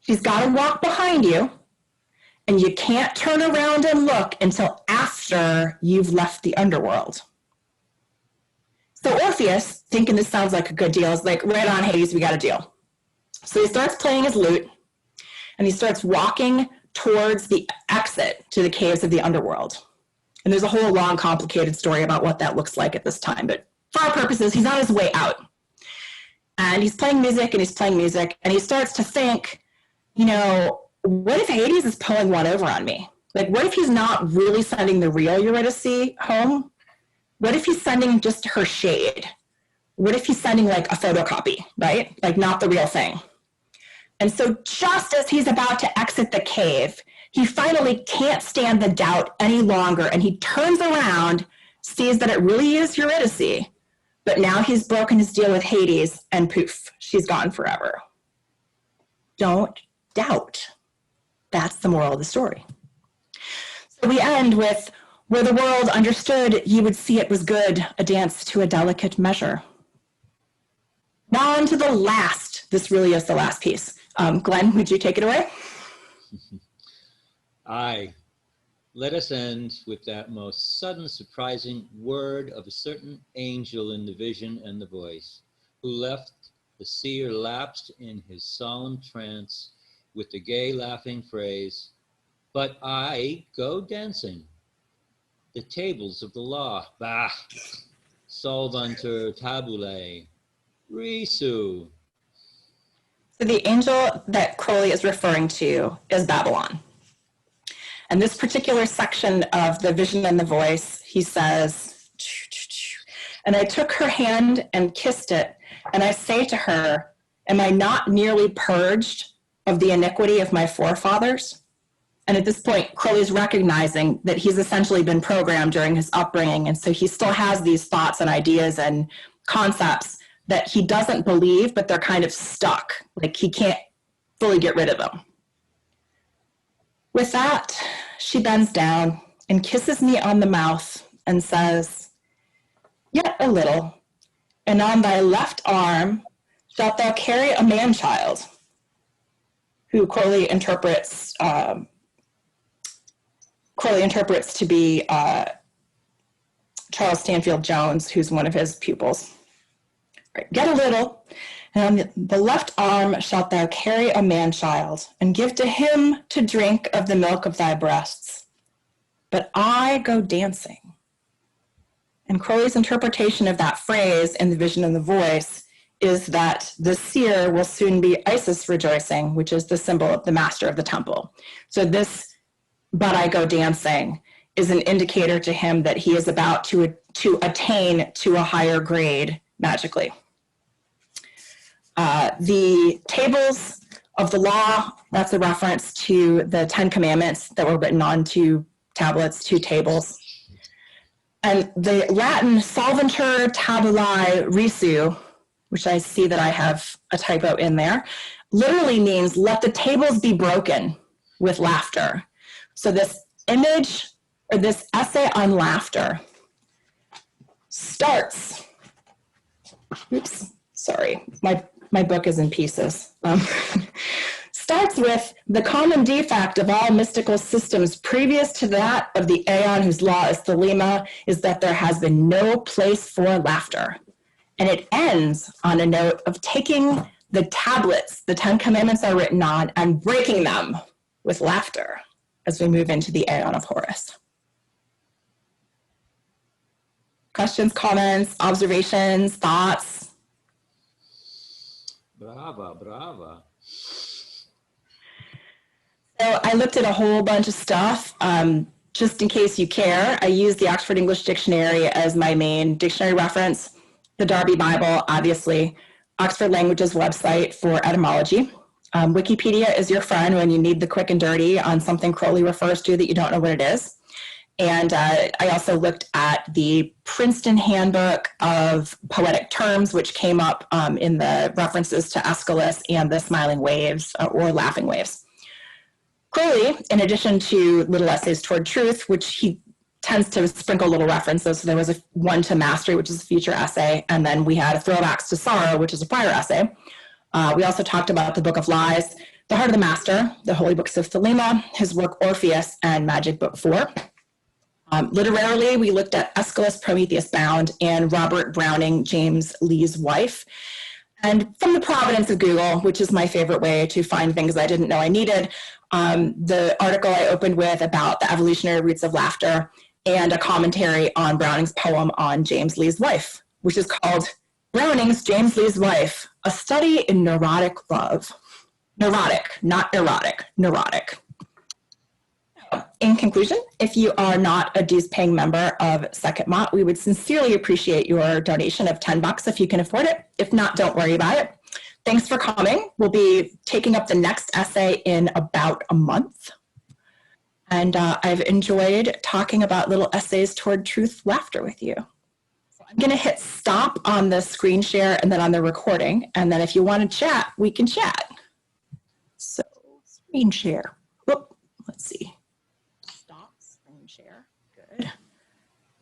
she's got to walk behind you, and you can't turn around and look until after you've left the underworld. So Orpheus, thinking this sounds like a good deal, is like, right on, Hades, we got a deal. So he starts playing his lute, and he starts walking towards the exit to the caves of the underworld. And there's a whole long, complicated story about what that looks like at this time. But for our purposes, he's on his way out. And he's playing music and he's playing music. And he starts to think, you know, what if Hades is pulling one over on me? Like, what if he's not really sending the real Eurydice home? What if he's sending just her shade? What if he's sending like a photocopy, right? Like not the real thing. And so just as he's about to exit the cave, he finally can't stand the doubt any longer. And he turns around, sees that it really is Eurydice, but now he's broken his deal with Hades and poof, she's gone forever. Don't doubt. That's the moral of the story. So we end with, where the world understood ye would see it was good, a dance to a delicate measure. Now on to the last. This really is the last piece. Glenn, would you take it away? Aye. Let us end with that most sudden, surprising word of a certain angel in the vision and the voice, who left the seer lapsed in his solemn trance with the gay laughing phrase, but I go dancing. The tables of the law, bah, solvantur tabulae, risu. So the angel that Crowley is referring to is Babylon. And this particular section of the vision and the voice, he says, and I took her hand and kissed it, and I say to her, am I not nearly purged of the iniquity of my forefathers? And at this point, Crowley's recognizing that he's essentially been programmed during his upbringing, and so he still has these thoughts and ideas and concepts that he doesn't believe, but they're kind of stuck. Like he can't fully get rid of them. With that, she bends down and kisses me on the mouth and says, yet a little, and on thy left arm shalt thou carry a man-child, who Crowley interprets to be Charles Stanfield Jones, who's one of his pupils. Right. Get a little, and on the left arm shalt thou carry a man-child, and give to him to drink of the milk of thy breasts. But I go dancing. And Crowley's interpretation of that phrase in the vision and the voice is that the seer will soon be Isis rejoicing, which is the symbol of the master of the temple. So this, but I go dancing, is an indicator to him that he is about to attain to a higher grade magically. The tables of the law, that's a reference to the 10 Commandments that were written on 2 tablets, 2 tables. And the Latin solvantur tabulae risu, which I see that I have a typo in there, literally means let the tables be broken with laughter. So this image, or this essay on laughter, starts, oops, sorry, my book is in pieces. Starts with the common defect of all mystical systems previous to that of the aeon whose law is thelema is that there has been no place for laughter. And it ends on a note of taking the tablets the 10 Commandments are written on and breaking them with laughter as we move into the aeon of Horus. Questions, comments, observations, thoughts? Brava, brava. So I looked at a whole bunch of stuff. Just in case you care, I used the Oxford English Dictionary as my main dictionary reference, the Darby Bible, obviously, Oxford Languages website for etymology. Wikipedia is your friend when you need the quick and dirty on something Crowley refers to that you don't know what it is. And I also looked at the Princeton Handbook of Poetic Terms, which came up in the references to Aeschylus and the smiling waves or laughing waves. Crowley, in addition to little essays toward truth, which he tends to sprinkle little references. So there was one to mastery, which is a future essay. And then we had a throwbacks to sorrow, which is a prior essay. We also talked about the Book of Lies, the Heart of the Master, the Holy Books of Thelema, his work Orpheus, and Magic Book 4. Literarily, we looked at Aeschylus, Prometheus Bound, and Robert Browning, James Lee's wife. And from the providence of Google, which is my favorite way to find things I didn't know I needed, the article I opened with about the evolutionary roots of laughter and a commentary on Browning's poem on James Lee's wife, which is called Browning's James Lee's Wife, A Study in Neurotic Love. Neurotic, not erotic, neurotic. In conclusion, if you are not a dues-paying member of Second Mott, we would sincerely appreciate your donation of $10 if you can afford it. If not, don't worry about it. Thanks for coming. We'll be taking up the next essay in about a month. And I've enjoyed talking about little essays toward truth laughter with you. So I'm going to hit stop on the screen share and then on the recording. And then if you want to chat, we can chat. So screen share. Whoop, let's see. Stop screen share. Good.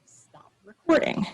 Stop recording.